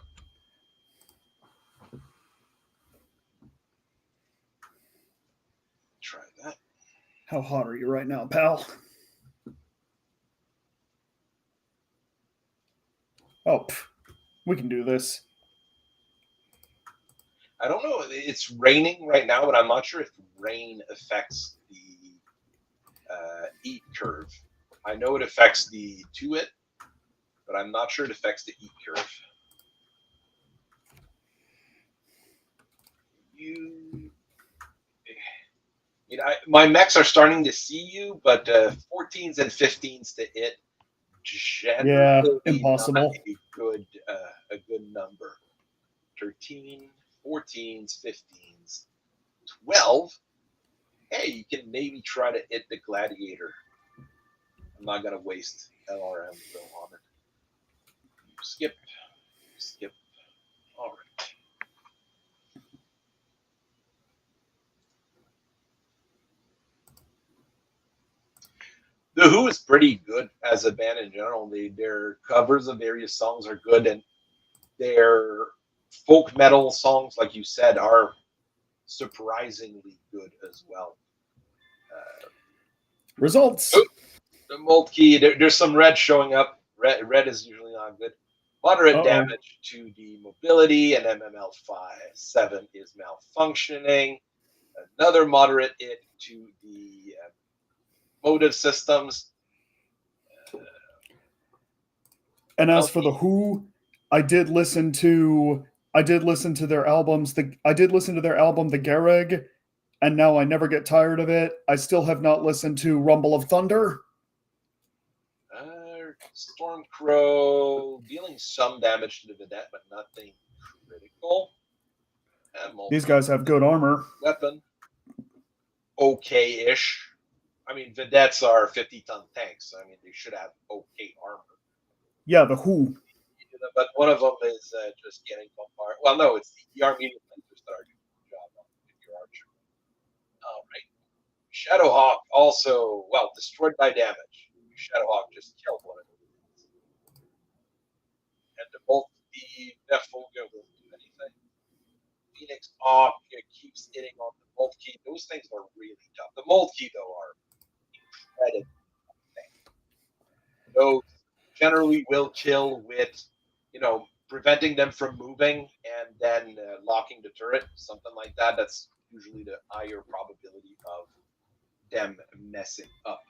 Try that. How hot are you right now, pal? Oh, we can do this. I don't know. It's raining right now, but I'm not sure if rain affects the eat curve. I know it affects the to it, but I'm not sure it affects the eat curve. My mechs are starting to see you, but 14s and 15s to hit generally impossible. Not a good number. 13, 14s, 15s, 12. Hey, you can maybe try to hit the gladiator. I'm not gonna waste LRM though on it. Skip. All right. The Who is pretty good as a band in general. Their covers of various songs are good, and their folk metal songs, like you said, are surprisingly good as well. Results. The Moltke, there's some red showing up. Red is usually not good. Moderate damage to the mobility, and MML7 is malfunctioning. Another moderate hit to the motive systems. And as for the Who, I did listen to their albums. I did listen to their album, The Garrig, and now I never get tired of it. I still have not listened to Rumble of Thunder. Stormcrow dealing some damage to the Vedette, but nothing critical. These guys have good armor. Weapon. Okay-ish. I mean, Vedettes are 50-ton tanks. So, I mean, they should have okay armor. Yeah, the Who. But one of them is just getting bombarded. Well, no, it's the ER medium fighters that are doing the job on your archer. All right. Shadowhawk also, well, destroyed by damage. Shadowhawk just killed one of them. And the Nefuga will do anything. Phoenix Hawk keeps hitting on the Mold Key. Those things are really tough. The Mold Key, though, are incredible. Those generally will kill with, preventing them from moving and then locking the turret, something like that. That's usually the higher probability of them messing up.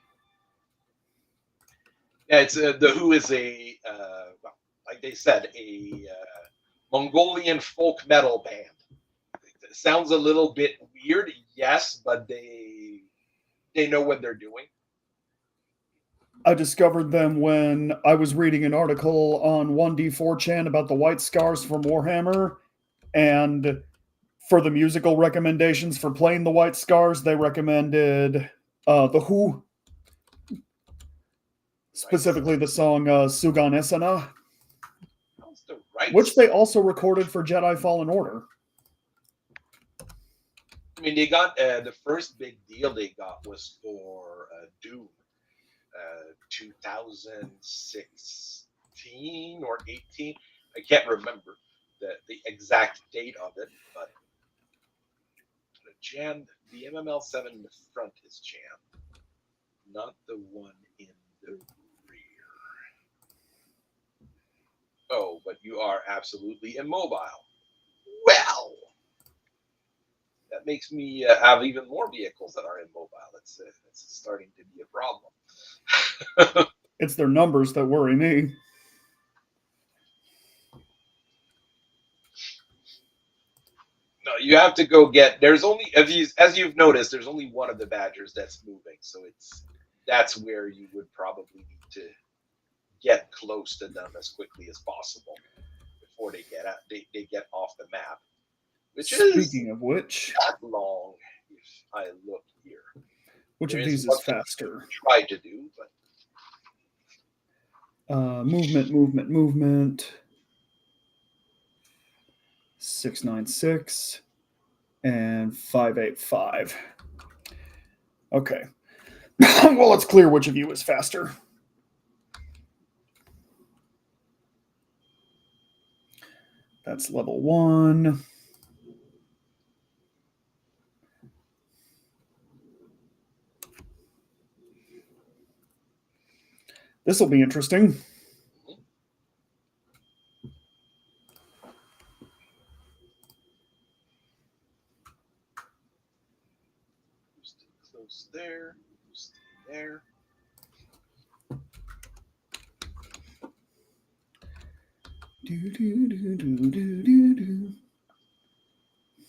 Yeah, it's the Who is a like they said, a Mongolian folk metal band. It sounds a little bit weird, yes, but they know what they're doing. I discovered them when I was reading an article on 1D4chan about the White Scars from Warhammer, and for the musical recommendations for playing the White Scars, they recommended the Who, specifically the song Sugan Esana, which they also recorded for Jedi Fallen Order. I mean, they got the first big deal they got was for Doom, 2016 or 18. I can't remember the exact date of it, but the MML7 in the front is jammed, not the one in the rear. Oh, but you are absolutely immobile. Well, that makes me have even more vehicles that are immobile. It's starting to be a problem. It's their numbers that worry me. No, you have to go get. There's only, as you've noticed, there's only one of the Badgers that's moving. So that's where you would probably need to get close to them as quickly as possible before they get out. They get off the map. which is Speaking of which, not long if I look here. which There of is these one is thing faster? I tried to do, but Movement. 696 and 585. Okay. Well, it's clear which of you is faster. That's level 1. This will be interesting. stay close there, stay there. You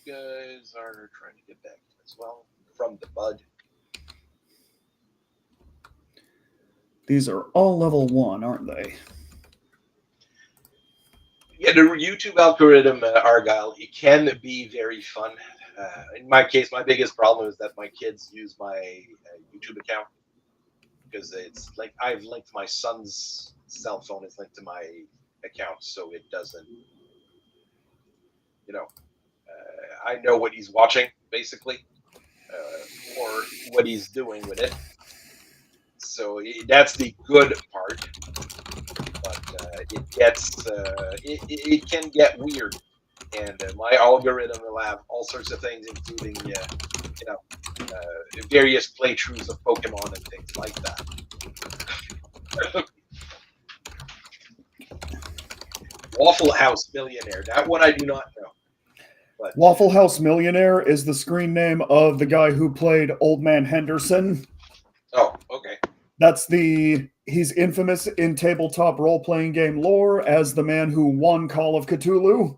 guys are trying to get back as well from the bud. These are all level 1, aren't they? Yeah, the YouTube algorithm, Argyle, it can be very fun. In my case, my biggest problem is that my kids use my YouTube account because it's like I've linked my son's cell phone is linked to my account, so it doesn't, I know what he's watching basically, or what he's doing with it. So that's the good part, but it can get weird, and my algorithm will have all sorts of things, including various playthroughs of Pokemon and things like that. Waffle House Millionaire. That one I do not know. But Waffle House Millionaire is the screen name of the guy who played Old Man Henderson. oh, okay. He's infamous in tabletop role-playing game lore as the man who won Call of Cthulhu.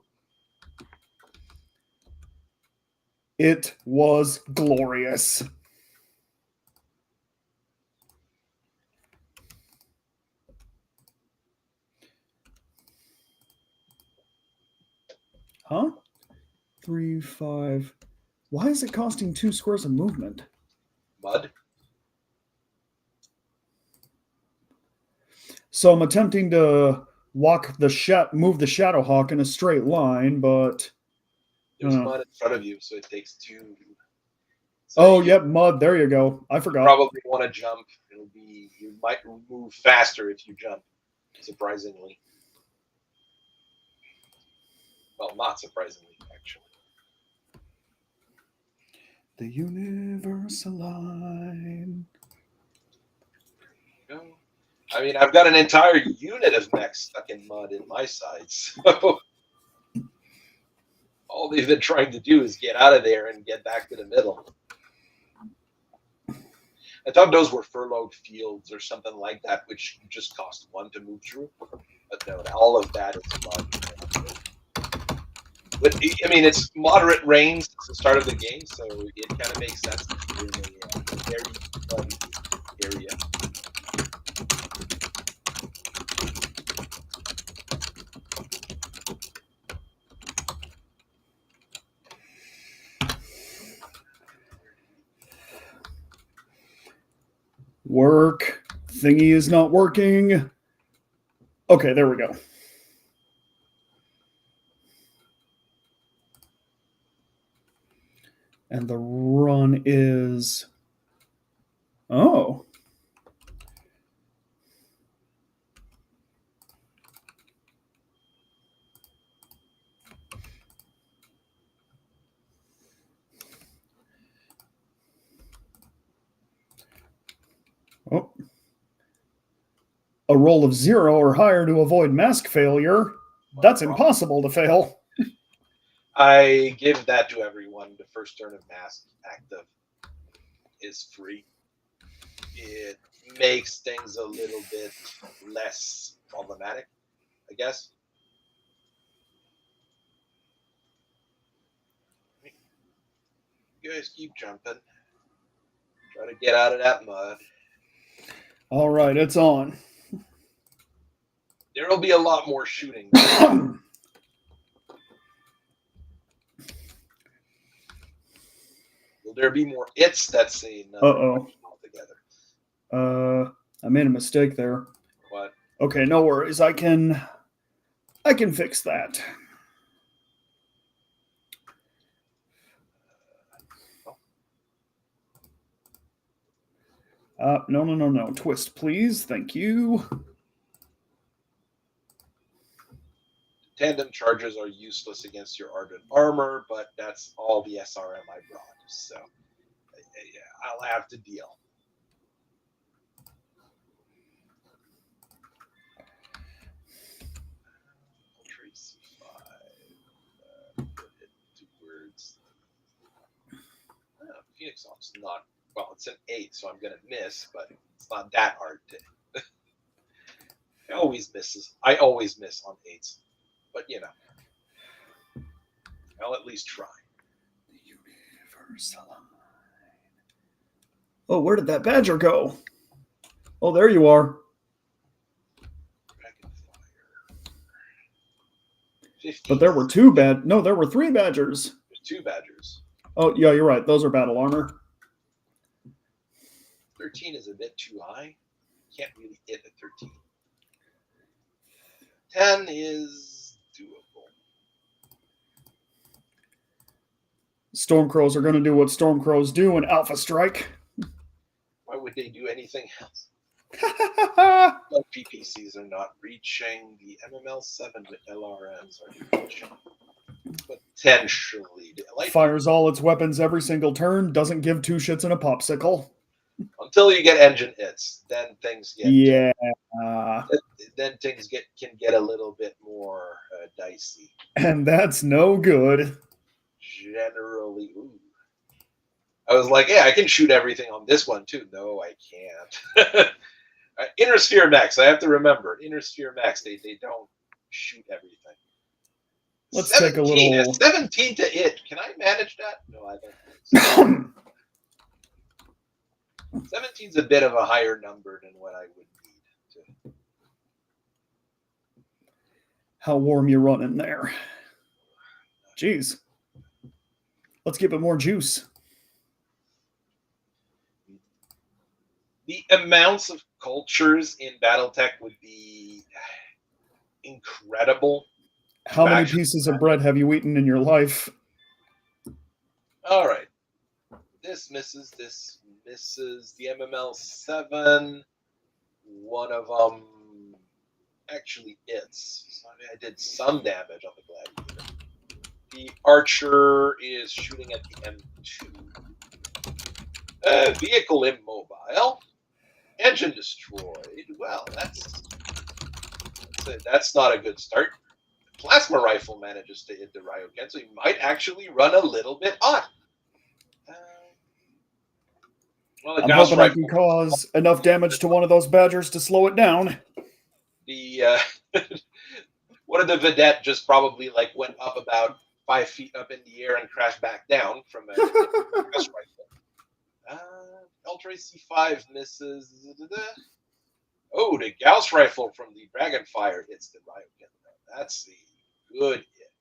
It was glorious. Huh? 3, 5. Why is it costing 2 squares of movement? Mud. So I'm attempting to move the Shadowhawk in a straight line, but There's mud in front of you, so it takes 2. So yep, mud. There you go. I forgot. You probably want to jump. You might move faster if you jump. Surprisingly. Well, not surprisingly, actually. The universe align. There you go. I mean, I've got an entire unit of mechs stuck in mud in my sides. So all they've been trying to do is get out of there and get back to the middle. I thought those were furloughed fields or something like that, which just cost 1 to move through. But no, all of that is mud. But I mean, it's moderate rains at the start of the game, so it kind of makes sense to be in a very fun area. Work. Thingy is not working. Okay, there we go. And the run is... Oh. Oh. A roll of 0 or higher to avoid mask failure. That's impossible to fail. I give that to everyone. The first turn of mask active is free. It makes things a little bit less problematic, I guess. You guys keep jumping. Try to get out of that mud. All right, it's on. There will be a lot more shooting. there be more its? That's another Uh-oh. question altogether. I made a mistake there. What? Okay, no worries. I can fix that. No. Twist, please. Thank you. Tandem charges are useless against your ardent armor, but that's all the SRM I brought. So I'll have to deal. Tracy 5. Put it towards. Phoenix Hawk's not. Well, it's an 8, so I'm going to miss, but it's not that hard to. I always miss on 8s. But, you know, I'll at least try. Universal. Oh, where did that badger go? Oh, there you are. But there were there were 3 badgers. There's 2 badgers. Oh, yeah, you're right. Those are battle armor. 13 is a bit too high. Can't really hit at 13. 10 is doable. Stormcrows are going to do what Stormcrows do in Alpha Strike. Why would they do anything else? PPCs are not reaching. The MML7 with LRMs are reaching. Potentially. Fires all its weapons every single turn. Doesn't give 2 shits in a popsicle. Until you get engine hits, then things get then things can get a little bit more dicey. And that's no good. Generally, ooh. I was like, yeah, I can shoot everything on this one too. No, I can't. Inner Sphere Max, I have to remember. Inner Sphere Max, they don't shoot everything. Let's take a little 17 to it. Can I manage that? No, I don't think so. 17's a bit of a higher number than what I would need to. How warm you running there? Jeez. Let's give it more juice. The amounts of cultures in BattleTech would be incredible. How many pieces of bread have you eaten in your life? All right. This misses. This misses. The MML7. One of them actually hits. So I did some damage on the Gladiator. The Archer is shooting at the M2. Vehicle immobile. Engine destroyed. Well, that's not a good start. Plasma rifle manages to hit the Ryoken, so he might actually run a little bit hot. Well, I'm hoping I can cause enough damage to one of those badgers to slow it down. The one of the Vedette just probably went up about 5 feet up in the air and crashed back down from a Gauss rifle. Ultra C5 misses. Oh, the Gauss rifle from the Dragonfire hits the Ryoken. That's a good hit.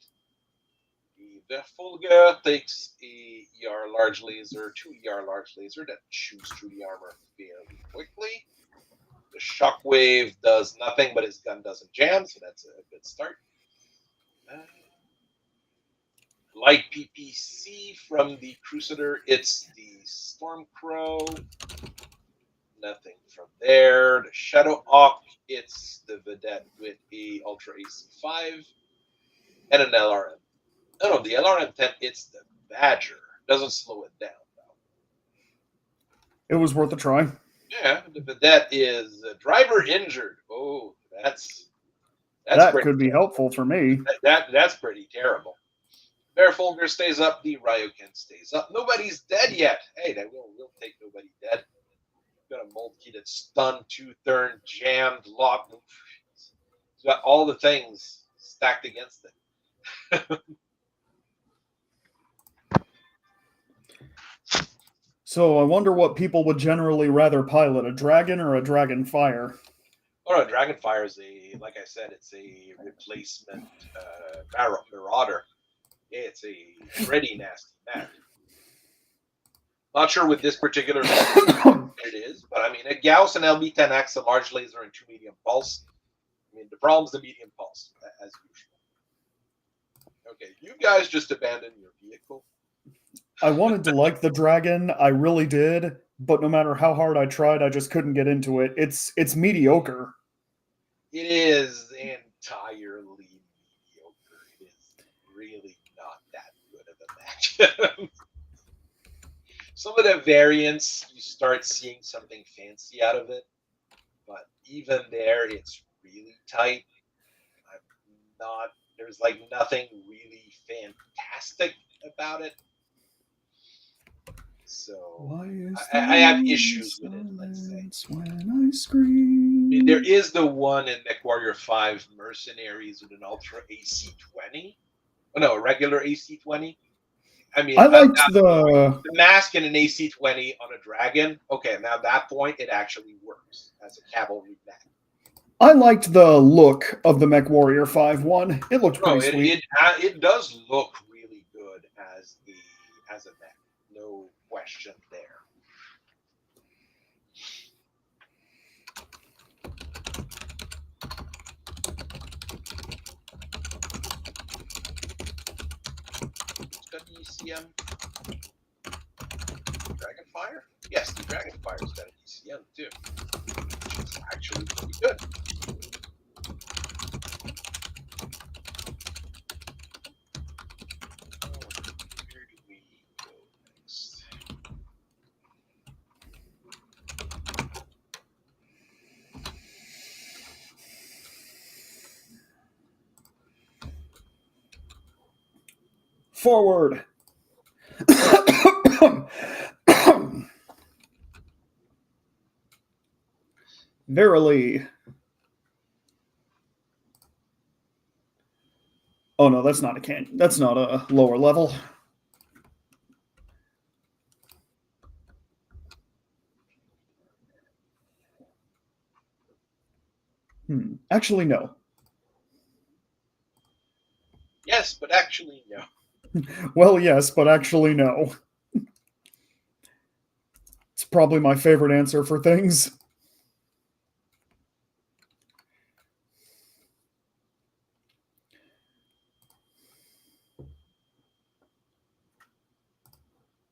The Fulga takes a ER large laser, 2 ER large laser that shoots through the armor fairly quickly. The Shockwave does nothing, but his gun doesn't jam, so that's a good start. Light PPC from the Crusader, it's the Stormcrow. Nothing from there. The Shadow Hawk, it's the Vedette with a Ultra AC5 and an LRM. No, the LRM-10, it's the Badger. Doesn't slow it down, though. It was worth a try. Yeah, the Vedette is driver injured. Oh, that could be helpful for me. That's pretty terrible. Bearfolger stays up. The Ryoken stays up. Nobody's dead yet. Hey, we'll take nobody dead. Got a mold key that's stunned, 2-turn, jammed, locked. It's got all the things stacked against it. So I wonder what people would generally rather pilot, a Dragon or a Dragonfire? Oh, no, Dragonfire is like I said, it's a replacement Marauder. Yeah, it's a pretty nasty map. Not sure with this particular it is, but I mean, a Gauss and LB10X, a large laser and 2 medium pulse. I mean, the problem's the medium pulse, as usual. Okay, you guys just abandoned your vehicle. I wanted to like the Dragon, I really did, but no matter how hard I tried, I just couldn't get into it. It's mediocre. It is entirely mediocre. It is really not that good of a match. Some of the variants, you start seeing something fancy out of it, but even there, it's really tight. I'm not. There's like nothing really fantastic about it. So Why is I have issues with it, let's say. when I scream? I mean, there is the one in MechWarrior 5 Mercenaries with an Ultra AC-20. Oh, no, a regular AC-20. I mean, I liked the mask and an AC-20 on a Dragon. Okay, now at that point, it actually works as a cavalry mech. I liked the look of the MechWarrior 5 one. It looked pretty sweet. It does look really good as a mech. No question there. Got the ECM Dragonfire? Yes, the Dragonfire's got an ECM too, which is actually pretty good. Where do we go next? Forward. Verily. Oh no, that's not a can. That's not a lower level. Actually, no. Yes, but actually, no. Well, yes, but actually, no. It's probably my favorite answer for things.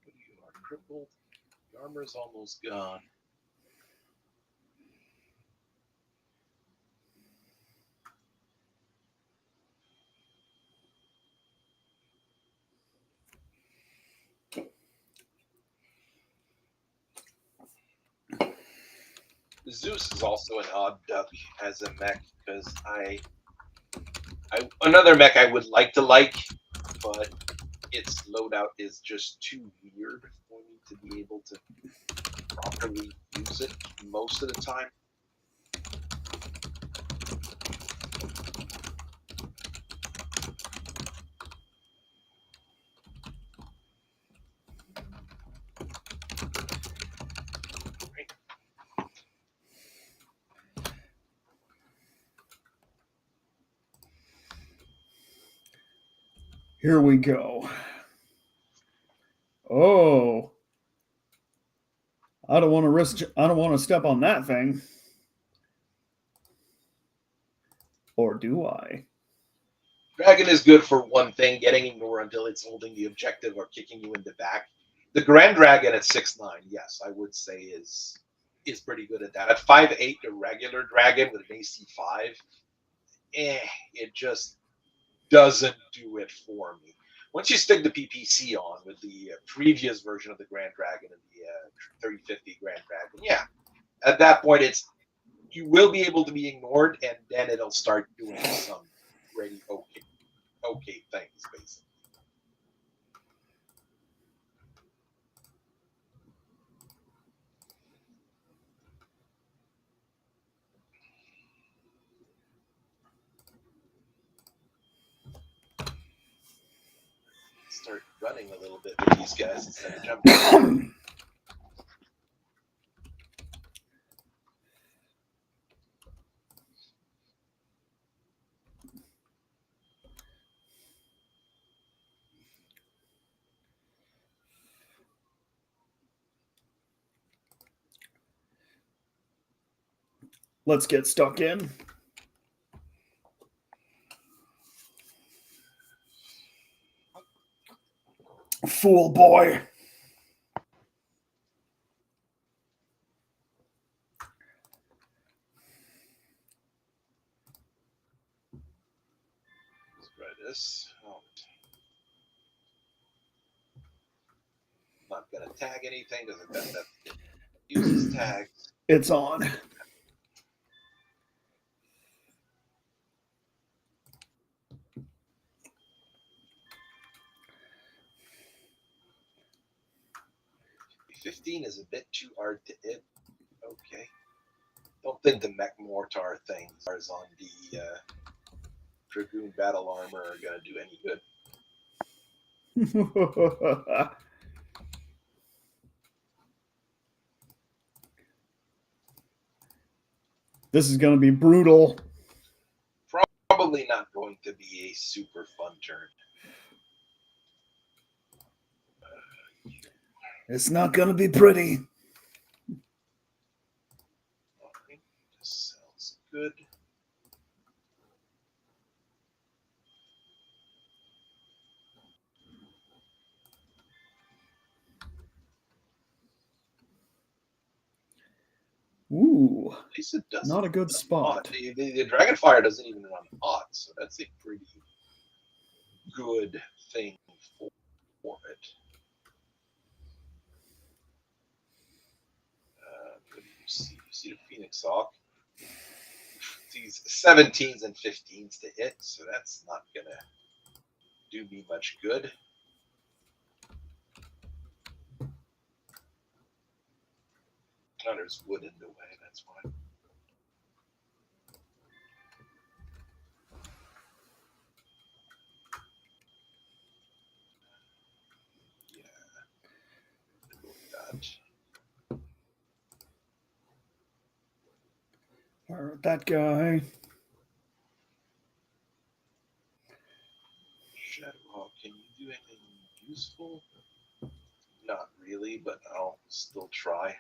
You are crippled. Your armor's almost gone. Zeus is also an odd duck as a mech because another mech I would like to like, but its loadout is just too weird for me to be able to properly use it most of the time. Here we go. Oh. I don't want to risk. I don't want to step on that thing. Or do I? Dragon is good for one thing, getting ignored until it's holding the objective or kicking you in the back. The Grand Dragon at 6'9", yes, I would say is pretty good at that. At 5'8", the regular Dragon with an AC5, it just doesn't do it for me. Once you stick the PPC on with the previous version of the Grand Dragon and the 3050 Grand Dragon, yeah, at that point you will be able to be ignored, and then it'll start doing some pretty okay things, basically. Start running a little bit with these guys instead of jumping. Let's get stuck in. Fool boy. Let's try this. Oh. Not gonna tag anything because that uses tags. It's on. $15 is a bit too hard to hit. Okay. Don't think the mech mortar things are on the Dragoon battle armor are gonna do any good. This is going to be brutal. Probably not going to be a super fun turn. It's not going to be pretty. Alright, this sounds good. Ooh, At least it doesn't not a good spot. The Dragonfire doesn't even run hot, so that's a pretty good thing for it. You see the Phoenix Hawk. These 17s and 15s to hit, so that's not gonna do me much good. Oh, there's wood in the way, that's why. Yeah. Go with that. Fire at that guy. Shadowhawk, can you do anything useful? Not really, but I'll still try.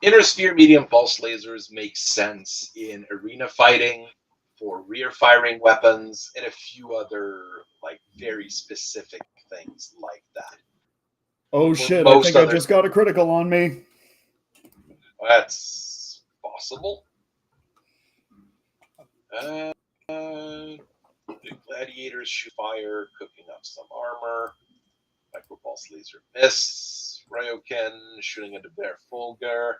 Inner sphere medium pulse lasers make sense in arena fighting, for rear firing weapons, and a few other like very specific things like that. Oh For shit, I most think I other just got a critical on me. That's possible. The gladiators shoot fire, cooking up some armor. Micropulse laser miss. Ryoken shooting into Bear Fulgur,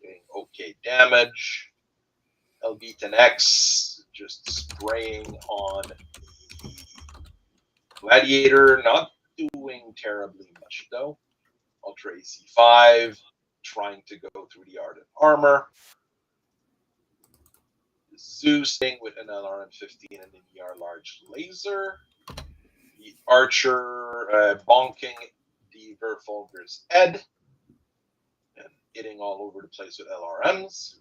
doing okay damage. LB10X just spraying on the gladiator, not doing terribly much though. Ultra AC5 trying to go through the ardent armor. Zeus thing with an LRM-15 and an ER large laser. The archer bonking the Verfolger's head and hitting all over the place with LRMs.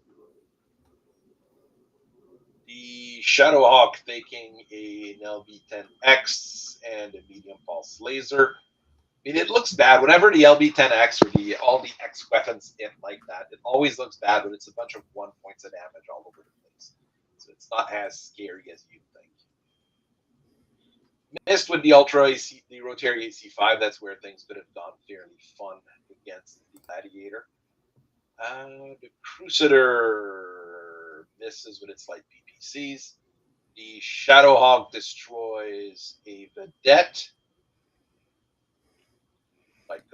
The Shadowhawk taking an LB-10X and a medium pulse laser. I mean, it looks bad whenever the LB-10X or all the X weapons hit like that. It always looks bad, but it's a bunch of 1 points of damage all over the place. So it's not as scary as you think. Missed with the Ultra AC, the Rotary AC5. That's where things could have gone fairly fun against the Gladiator. The Crusader misses with its light PPCs. The Shadowhawk destroys a Vedette.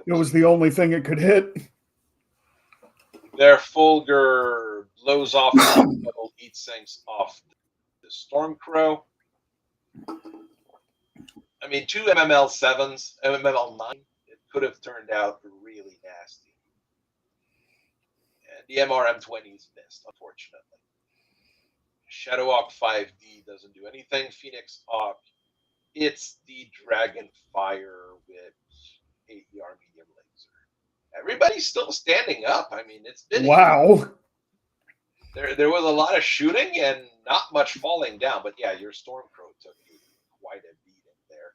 It was the only thing it could hit. Their Fulgur blows off the double heat sinks off the Stormcrow. I mean, 2 MML7s, MML9, it could have turned out really nasty. And the MRM20s missed, unfortunately. Shadowhawk 5D doesn't do anything. Phoenix Hawk, it's the Dragonfire with 8ER medium laser. Everybody's still standing up. I mean, it's been wow. There was a lot of shooting and not much falling down, but yeah, your Stormcrow took quite a beating there.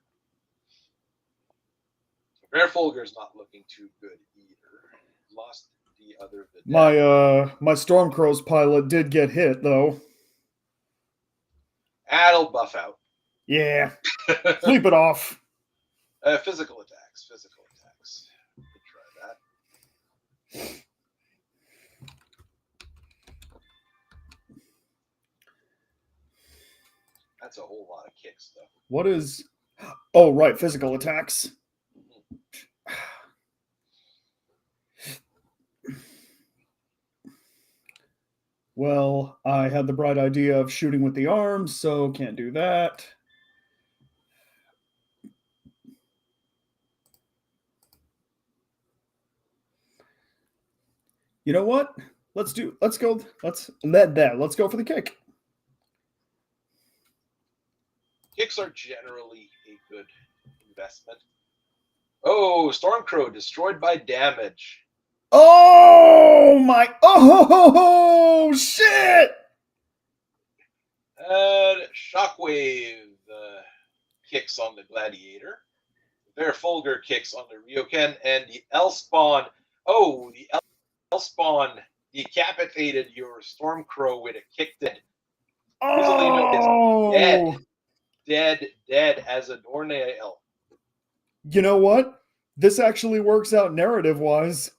Bearfolger's not looking too good either. Lost the other Vidette. My Stormcrow's pilot did get hit though. That'll buff out. Yeah. Sleep it off. Physical attacks. Physical attacks. We'll try that. That's a whole lot of kicks, though. What is... Oh, right, physical attacks. Well, I had the bright idea of shooting with the arms, so can't do that. You know what? Let's go for the kick. Kicks are generally a good investment. Oh, Stormcrow destroyed by damage. Oh my! Oh shit! And Shockwave kicks on the Gladiator. Bearfolger kicks on the Ryoken, and the L-Spawn. Oh, the L-Spawn decapitated your Stormcrow with a kick dead. Oh! Dead as a doornail. You know what? This actually works out narrative-wise.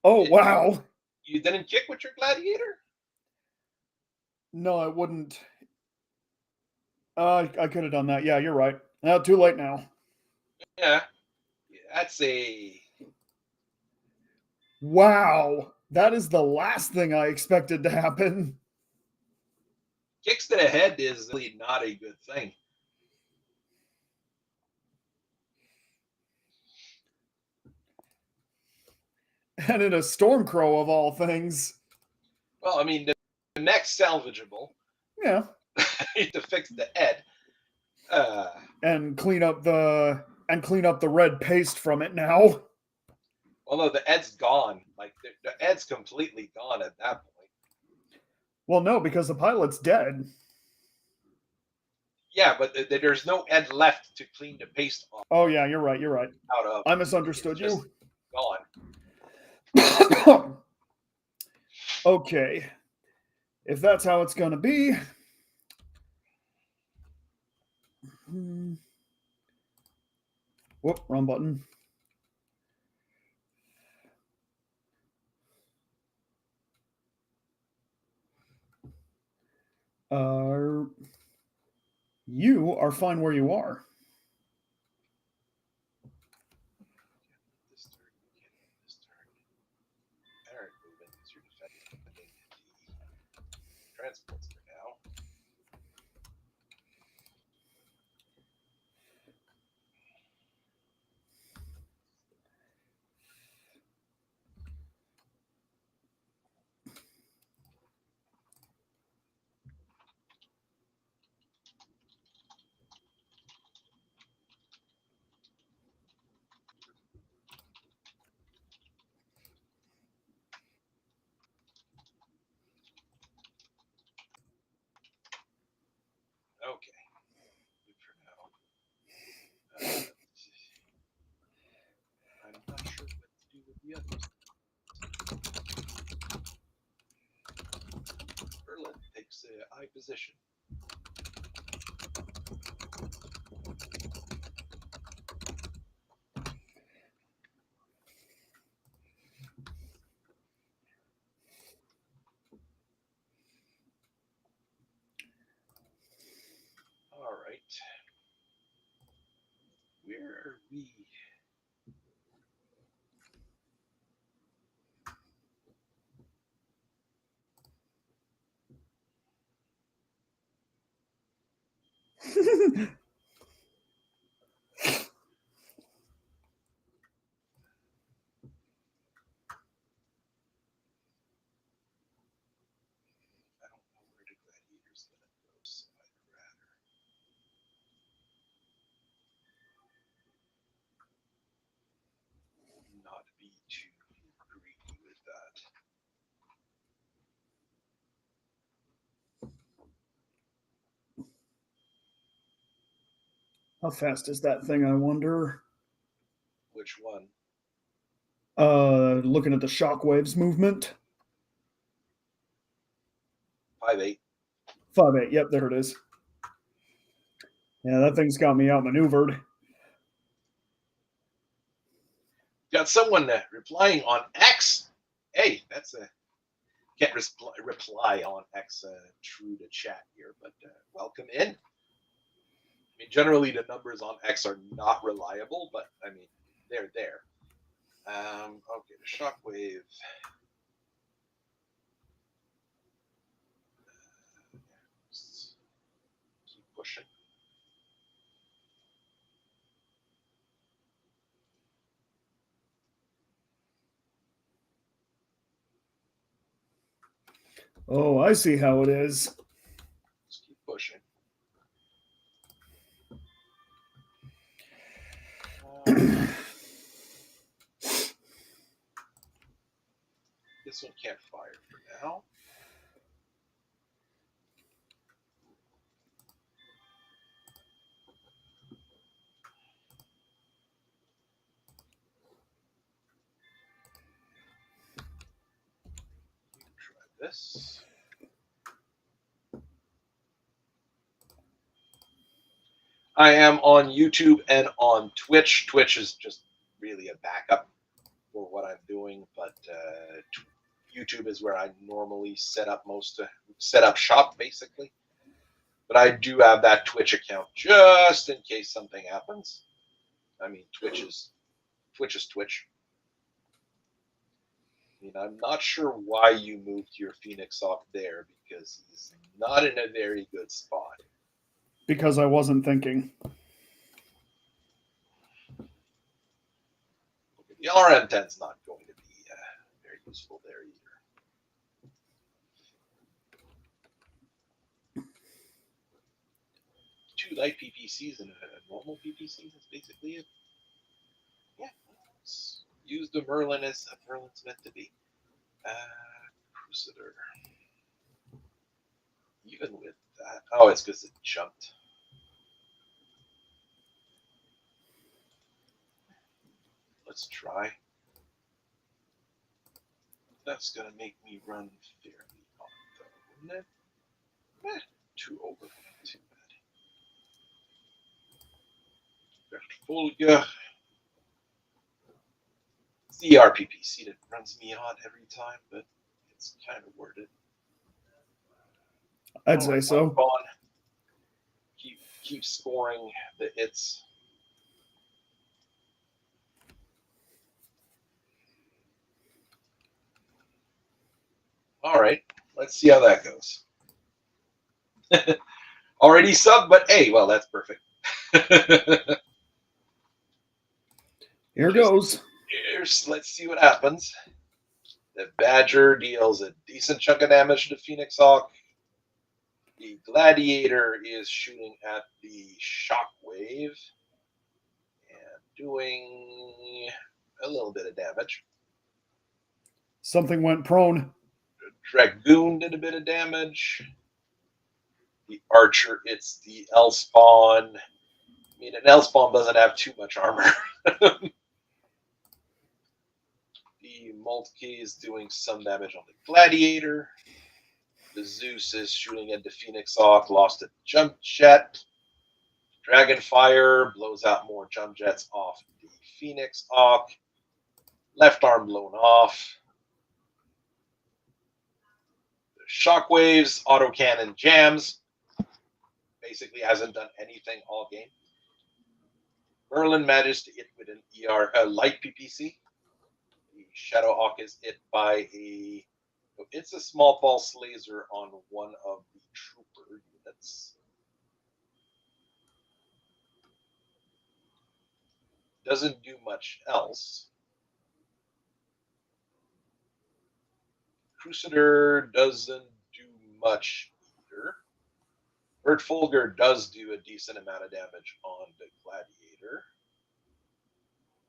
Oh, wow. You didn't kick with your Gladiator? No, I wouldn't. I could have done that. Yeah, you're right. Too late now. Yeah. That's a... Wow. That is the last thing I expected to happen. Kicks to the head is really not a good thing. And in a Stormcrow of all things. Well, I mean, the neck's salvageable. Yeah. To fix the head. And clean up the red paste from it now. Well, no, the head's gone. Like the head's completely gone at that point. Well, no, because the pilot's dead. Yeah, but there's no head left to clean the paste off. Oh yeah, you're right. Out of. I misunderstood you. Gone. Okay. If that's how it's going to be. Whoop, wrong button. You are fine where you are. Transports for now. Okay. Good for now. I'm not sure what to do with the others. Berlin takes a high position. All right. Where are we? I don't know where the Gladiator's gonna go, so I'd rather not be too greedy with that. How fast is that thing, I wonder? Which one? Looking at the shockwaves movement. 5'8". 5'8". Yep, there it is. Yeah, that thing's got me outmaneuvered. Got someone replying on X. Hey, that's a can't reply on X true to chat here, but welcome in. I mean, generally the numbers on X are not reliable, but I mean they're there. Okay, the shockwave. Keep pushing. Oh, I see how it is. Just keep pushing. This one can't fire for now. Try this. I am on YouTube and on Twitch. Twitch is just really a backup for what I'm doing, but YouTube is where I normally set up shop basically. But I do have that Twitch account just in case something happens. I mean, Twitch is Twitch. I mean, I'm not sure why you moved your Phoenix off there because he's not in a very good spot. Because I wasn't thinking. The RM10's not going to be very useful there either. 2 light PPCs and a normal PPC is basically it. Yeah, let's use the Merlin as Merlin's meant to be. Crusader. Even with that. Oh, it's because it jumped. Let's try. That's going to make me run fairly hot, though, wouldn't it? Too over. Too bad. Volga. It's the RPPC that runs me on every time, but it's kind of worth it. I'd say so. Keep scoring the hits. All right, let's see how that goes. Already sub, but hey, well, that's perfect. Here goes. Let's see what happens. The Badger deals a decent chunk of damage to Phoenix Hawk. The Gladiator is shooting at the Shockwave and doing a little bit of damage. Something went prone. The Dragoon did a bit of damage. The Archer, it's the L-Spawn. I mean, an L-Spawn doesn't have too much armor. The Moltke is doing some damage on the Gladiator. The Zeus is shooting at the Phoenix Hawk, lost a jump jet. Dragonfire blows out more jump jets off the Phoenix Hawk. Left arm blown off. The Shockwaves, autocannon jams. Basically hasn't done anything all game. Merlin managed to hit with an light PPC. The Shadow Hawk is hit by it's a small pulse laser on one of the trooper units. Doesn't do much else. Crusader doesn't do much either. Bertfolger does do a decent amount of damage on the Gladiator.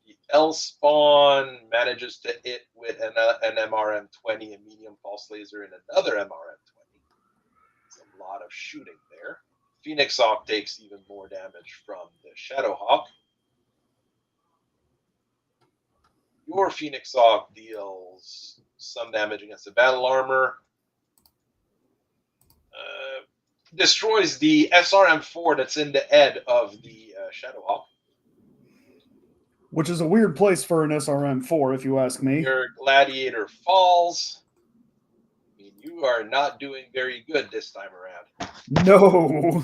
The L-Spawn manages to hit with an MRM-20, a medium pulse laser, and another MRM-20. It's a lot of shooting there. Phoenix Hawk takes even more damage from the Shadow Hawk. Your Phoenix Hawk deals some damage against the battle armor. Destroys the SRM-4 that's in the head of the Shadow Hawk. Which is a weird place for an SRM-4, if you ask me. Your Gladiator falls. I mean, you are not doing very good this time around. No.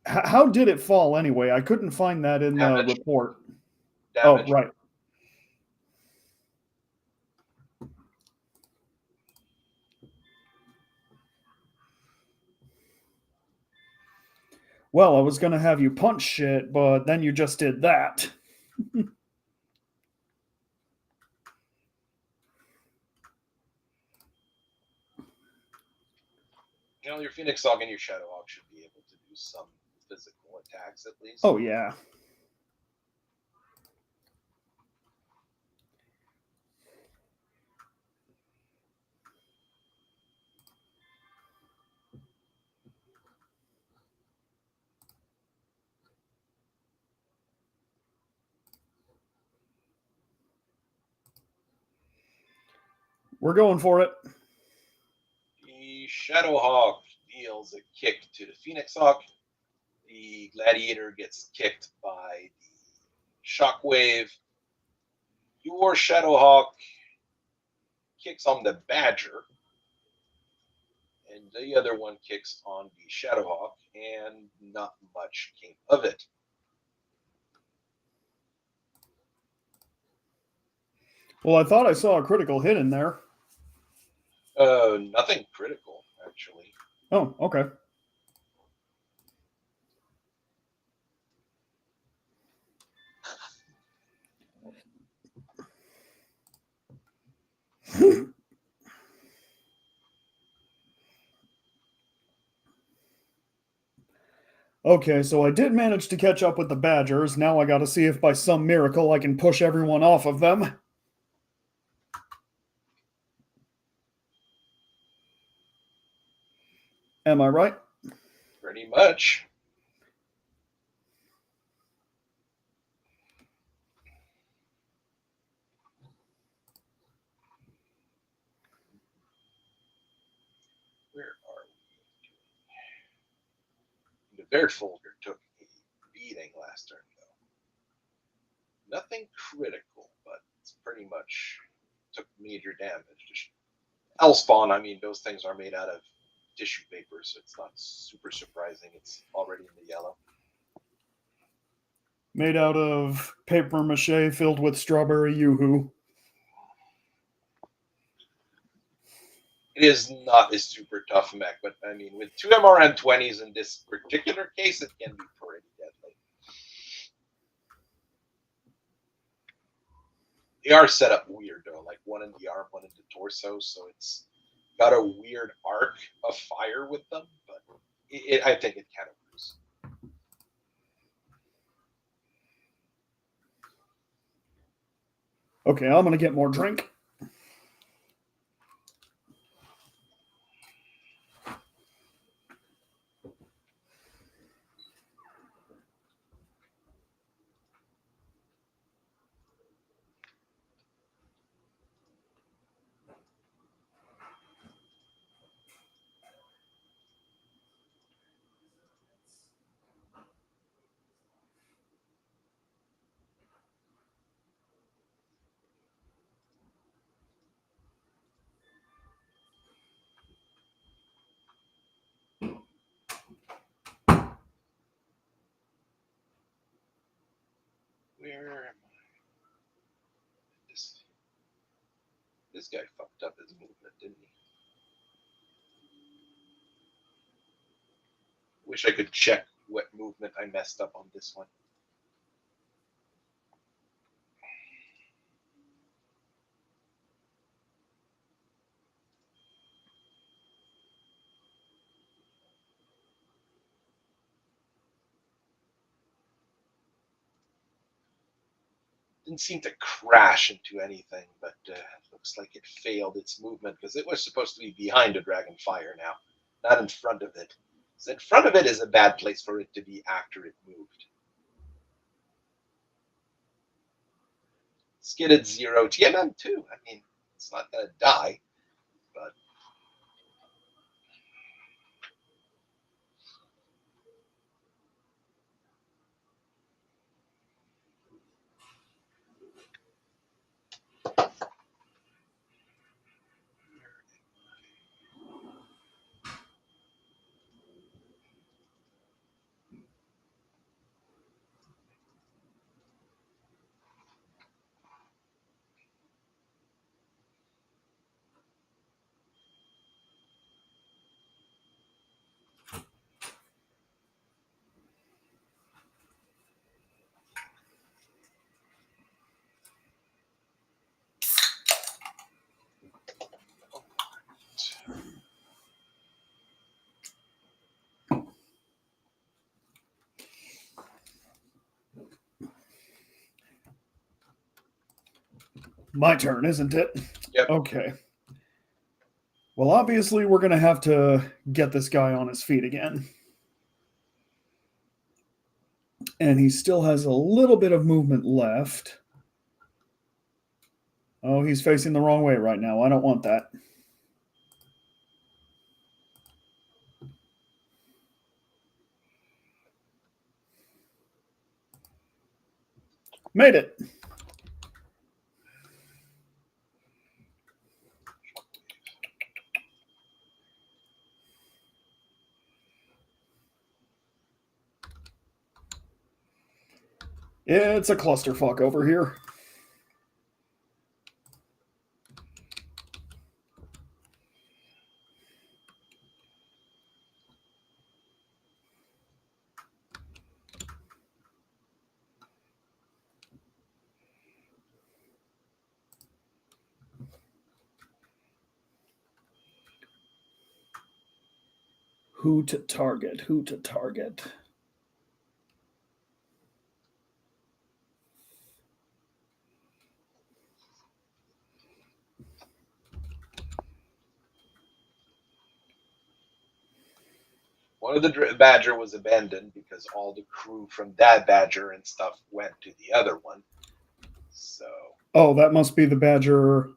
How did it fall anyway? I couldn't find that in the report. Damage. Oh, right. Well, I was going to have you punch shit, but then you just did that. You know, your Phoenix Hawk and your Shadow Hawk should be able to do some physical attacks at least. Oh, yeah. We're going for it. The Shadow Hawk deals a kick to the Phoenix Hawk. The Gladiator gets kicked by the Shockwave. Your Shadow Hawk kicks on the Badger. And the other one kicks on the Shadow Hawk, and not much came of it. Well, I thought I saw a critical hit in there. Nothing critical, actually. Oh, okay. Okay, so I did manage to catch up with the Badgers. Now I gotta see if by some miracle I can push everyone off of them. Am I right? Pretty much. Where are we? The Bertfolder took a beating last turn, though. Nothing critical, but it's pretty much took major damage. Elspawn, I mean, those things are made out of tissue paper, so it's not super surprising. It's already in the yellow. Made out of paper mache filled with strawberry yoo-hoo. It is not a super tough mech, but I mean, with two MRN-20s in this particular case, it can be pretty deadly. They are set up weird, though, like one in the arm, one in the torso, so it's got a weird arc of fire with them, but I think it kind of works. Okay, I'm gonna get more drink. Where am I? This guy fucked up his movement, didn't he? Wish I could check what movement I messed up on this one. didn't seem to crash into anything, but looks like it failed its movement because it was supposed to be behind a Dragonfire now, not in front of it. So in front of it is a bad place for it to be after it moved. Skidded 0 TMM 2. I mean, it's not going to die, but My turn, isn't it? yep. Okay. Well, obviously, we're going to have to get this guy on his feet again. And he still has a little bit of movement left. Oh, he's facing the wrong way right now. I don't want that. Made it. It's a clusterfuck over here. Who to target? Who to target? One of the Badger was abandoned because all the crew from that Badger and stuff went to the other one. So. Oh, that must be the Badger.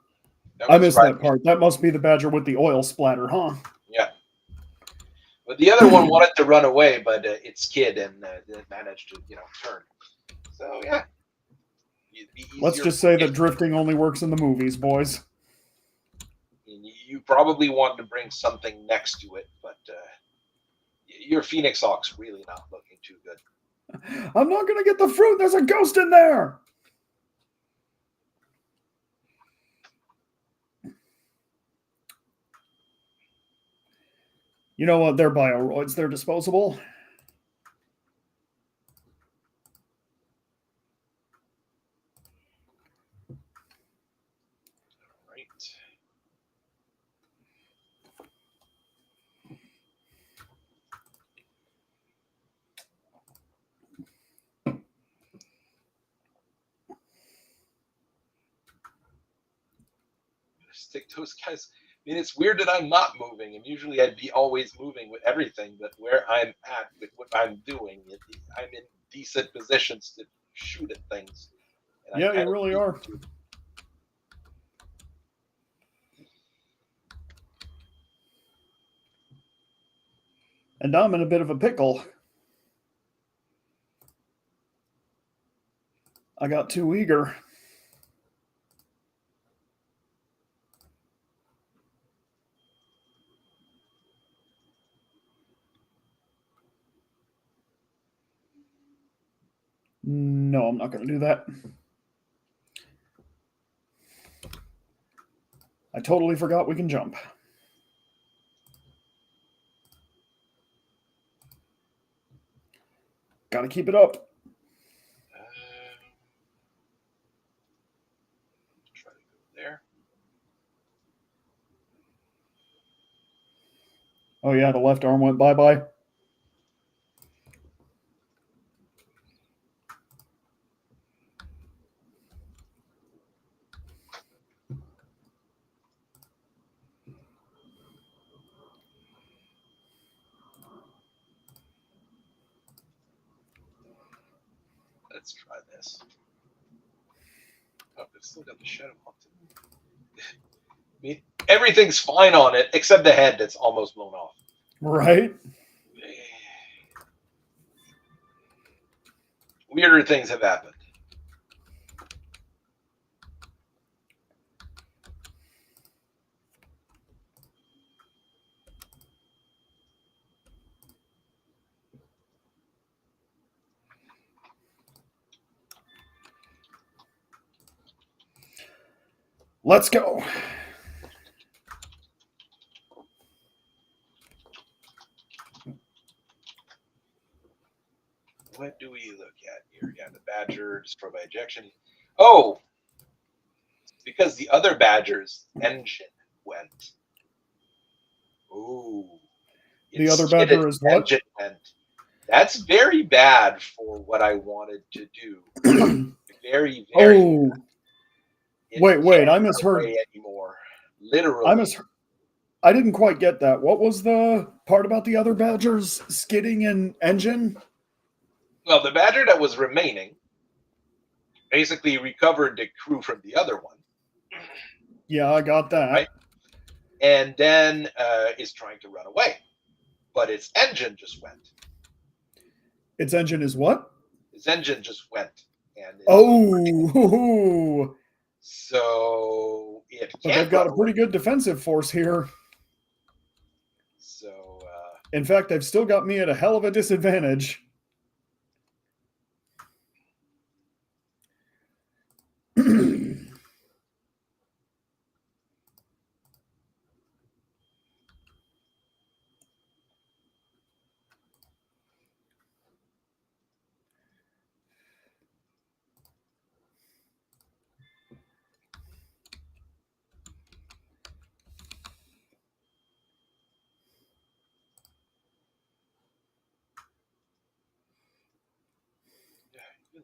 I missed that part. That must be the Badger with the oil splatter, huh? Yeah. But the other one wanted to run away, but its kid and managed to, turn. So yeah. Let's just say that drifting only works in the movies, boys. You probably want to bring something next to it, but your Phoenix Hawk's really not looking too good. I'm not going to get the fruit. There's a ghost in there. You know what? They're bioroids. They're disposable. Right. Stick those guys. I mean, it's weird that I'm not moving, and usually I'd be always moving with everything, but where I'm at with what I'm doing, I'm in decent positions to shoot at things. And yeah, you really are. And I'm in a bit of a pickle. I got too eager. No, I'm not going to do that. I totally forgot we can jump. Got to keep it up. Try to go there. Oh yeah, the left arm went bye-bye. let's try this. Oh, they've still got the shadow on it. I mean, everything's fine on it except the head that's almost blown off. Right. Weirder things have happened. Let's go. What do we look at here? Yeah, the Badger, destroyed by ejection. Oh! Because the other Badger's engine went. Ooh. The other Badger is what? Engine went. That's very bad for what I wanted to do. Very, very Oh. bad. Wait, I misheard. Anymore. Literally. I didn't quite get that. What was the part about the other Badgers skidding an engine? Well, the Badger that was remaining basically recovered the crew from the other one. Yeah, I got that. Right? And then is trying to run away. But its engine just went. Its engine is what? Its engine just went. And oh! So it can't. But they've got a pretty good defensive force here. So, in fact, they've still got me at a hell of a disadvantage.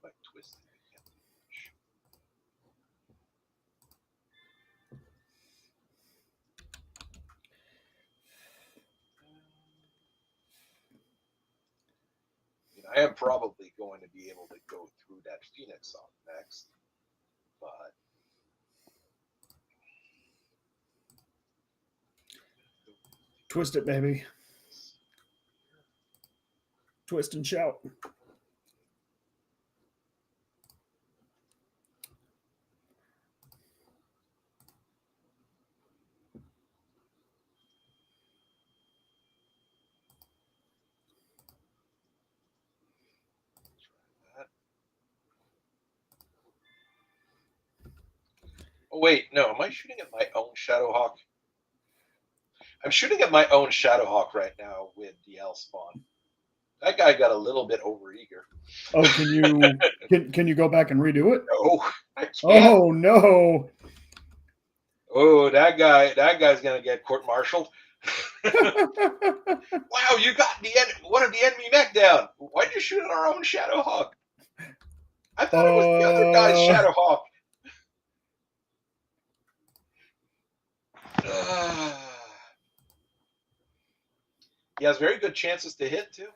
like twisted. I am probably going to be able to go through that Phoenix off next, but twist it, baby. Twist and shout. oh wait, no, am I shooting at my own Shadowhawk? I'm shooting at my own Shadowhawk right now with the L spawn. That guy got a little bit overeager. Oh, can you go back and redo it? No, I can't. Oh no! Oh, that guy's gonna get court-martialed. Wow, you got one of the enemy mech down. Why'd you shoot at our own Shadowhawk? I thought it was the other guy's Shadowhawk. He has very good chances to hit too.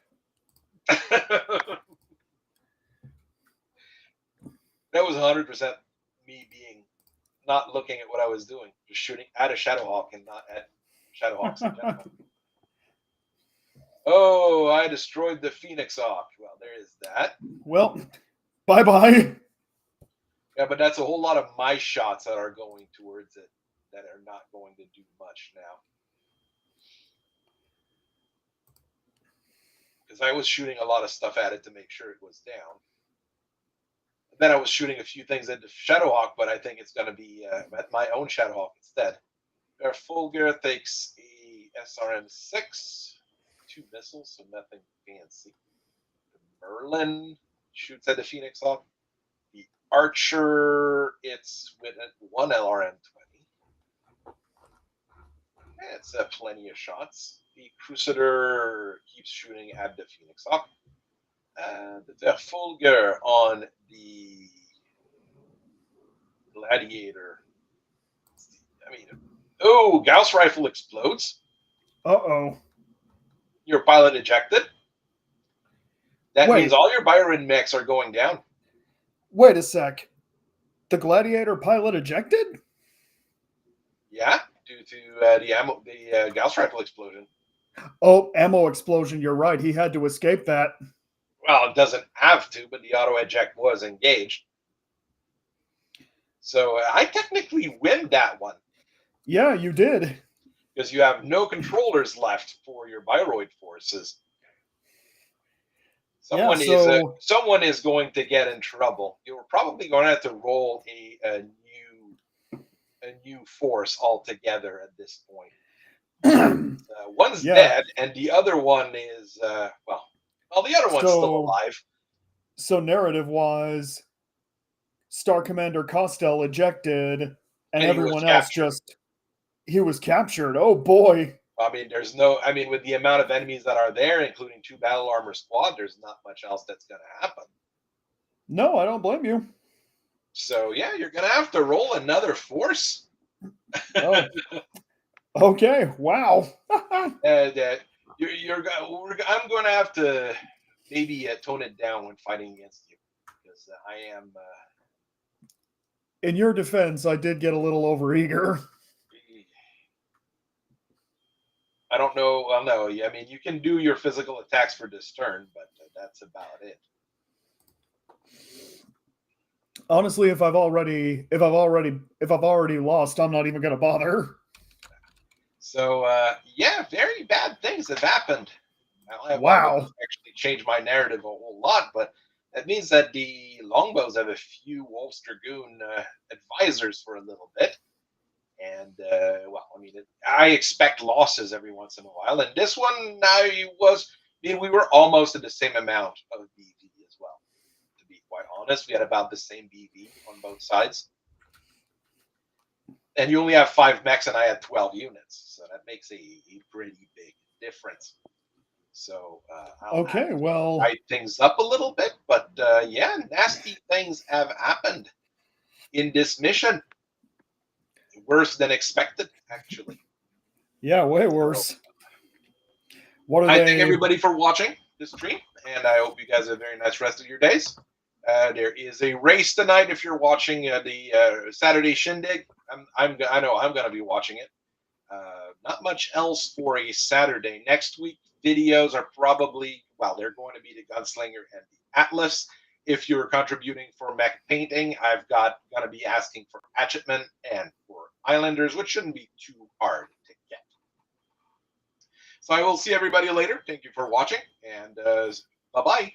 That was 100% me being not looking at what I was doing, just shooting at a Shadowhawk and not at Shadowhawks in general. Oh, I destroyed the Phoenix Hawk. Well, there is that. Well, bye-bye. Yeah, but that's a whole lot of my shots that are going towards it that are not going to do much now. Because I was shooting a lot of stuff at it to make sure it was down. And then I was shooting a few things at the Shadowhawk, but I think it's going to be at my own Shadowhawk instead. Fulgur takes a SRM-6, 2 missiles, so nothing fancy. The Merlin shoots at the Phoenix Hawk. The Archer, it's with 1 LRM-20. It's plenty of shots. The Crusader keeps shooting at the Phoenix Hawk. The Fulgur on the Gladiator. I mean, oh, Gauss rifle explodes. Uh-oh. Your pilot ejected. That means all your Byron mechs are going down. Wait a sec. The Gladiator pilot ejected? Yeah, due to the Gauss rifle explosion. Oh, ammo explosion. You're right. He had to escape that. Well, it doesn't have to, but the auto eject was engaged. So I technically win that one Yeah, you did. because you have no controllers left for your Bioroid forces. Yeah, so Someone is going to get in trouble. You're probably going to have to roll a new force altogether at this point. One's yeah. dead, and the other one is well, the other one's still So alive. so narrative wise, Star Commander Costel ejected and And he was everyone else captured. just he was captured. Oh boy. I mean, there's no. I mean, with the amount of enemies that are there, including 2 battle armor squad, there's not much else that's going to happen. No, I don't blame you. So yeah, you're going to have to roll another force. Oh. Okay. Wow. And I'm going to have to maybe tone it down when fighting against you because I am. In your defense, I did get a little overeager. I don't know. Well, no. I mean, you can do your physical attacks for this turn, but that's about it. Honestly, if I've already lost, I'm not even gonna bother. So yeah, very bad things have happened. Wow. Actually changed my narrative a whole lot, but that means that the Longbows have a few Wolf's Dragoon advisors for a little bit. And, well, I mean, I expect losses every once in a while. And this one, we were almost at the same amount of BV as well. To be quite honest, we had about the same BV on both sides. And you only have 5 mechs, and I had 12 units. So that makes a pretty big difference. So I'll have to write things up a little bit, but yeah, nasty things have happened in this mission. Worse than expected, actually. Yeah, way worse. So, I thank everybody for watching this stream, and I hope you guys have a very nice rest of your days. There is a race tonight if you're watching the Saturday Shindig. I know I'm going to be watching it. Not much else for a Saturday. Next week, videos are probably, well, they're going to be the Gunslinger and the Atlas. If you're contributing for mech painting, I've got going to be asking for Hatchetmen and for Islanders, which shouldn't be too hard to get. So I will see everybody later. Thank you for watching, and bye-bye.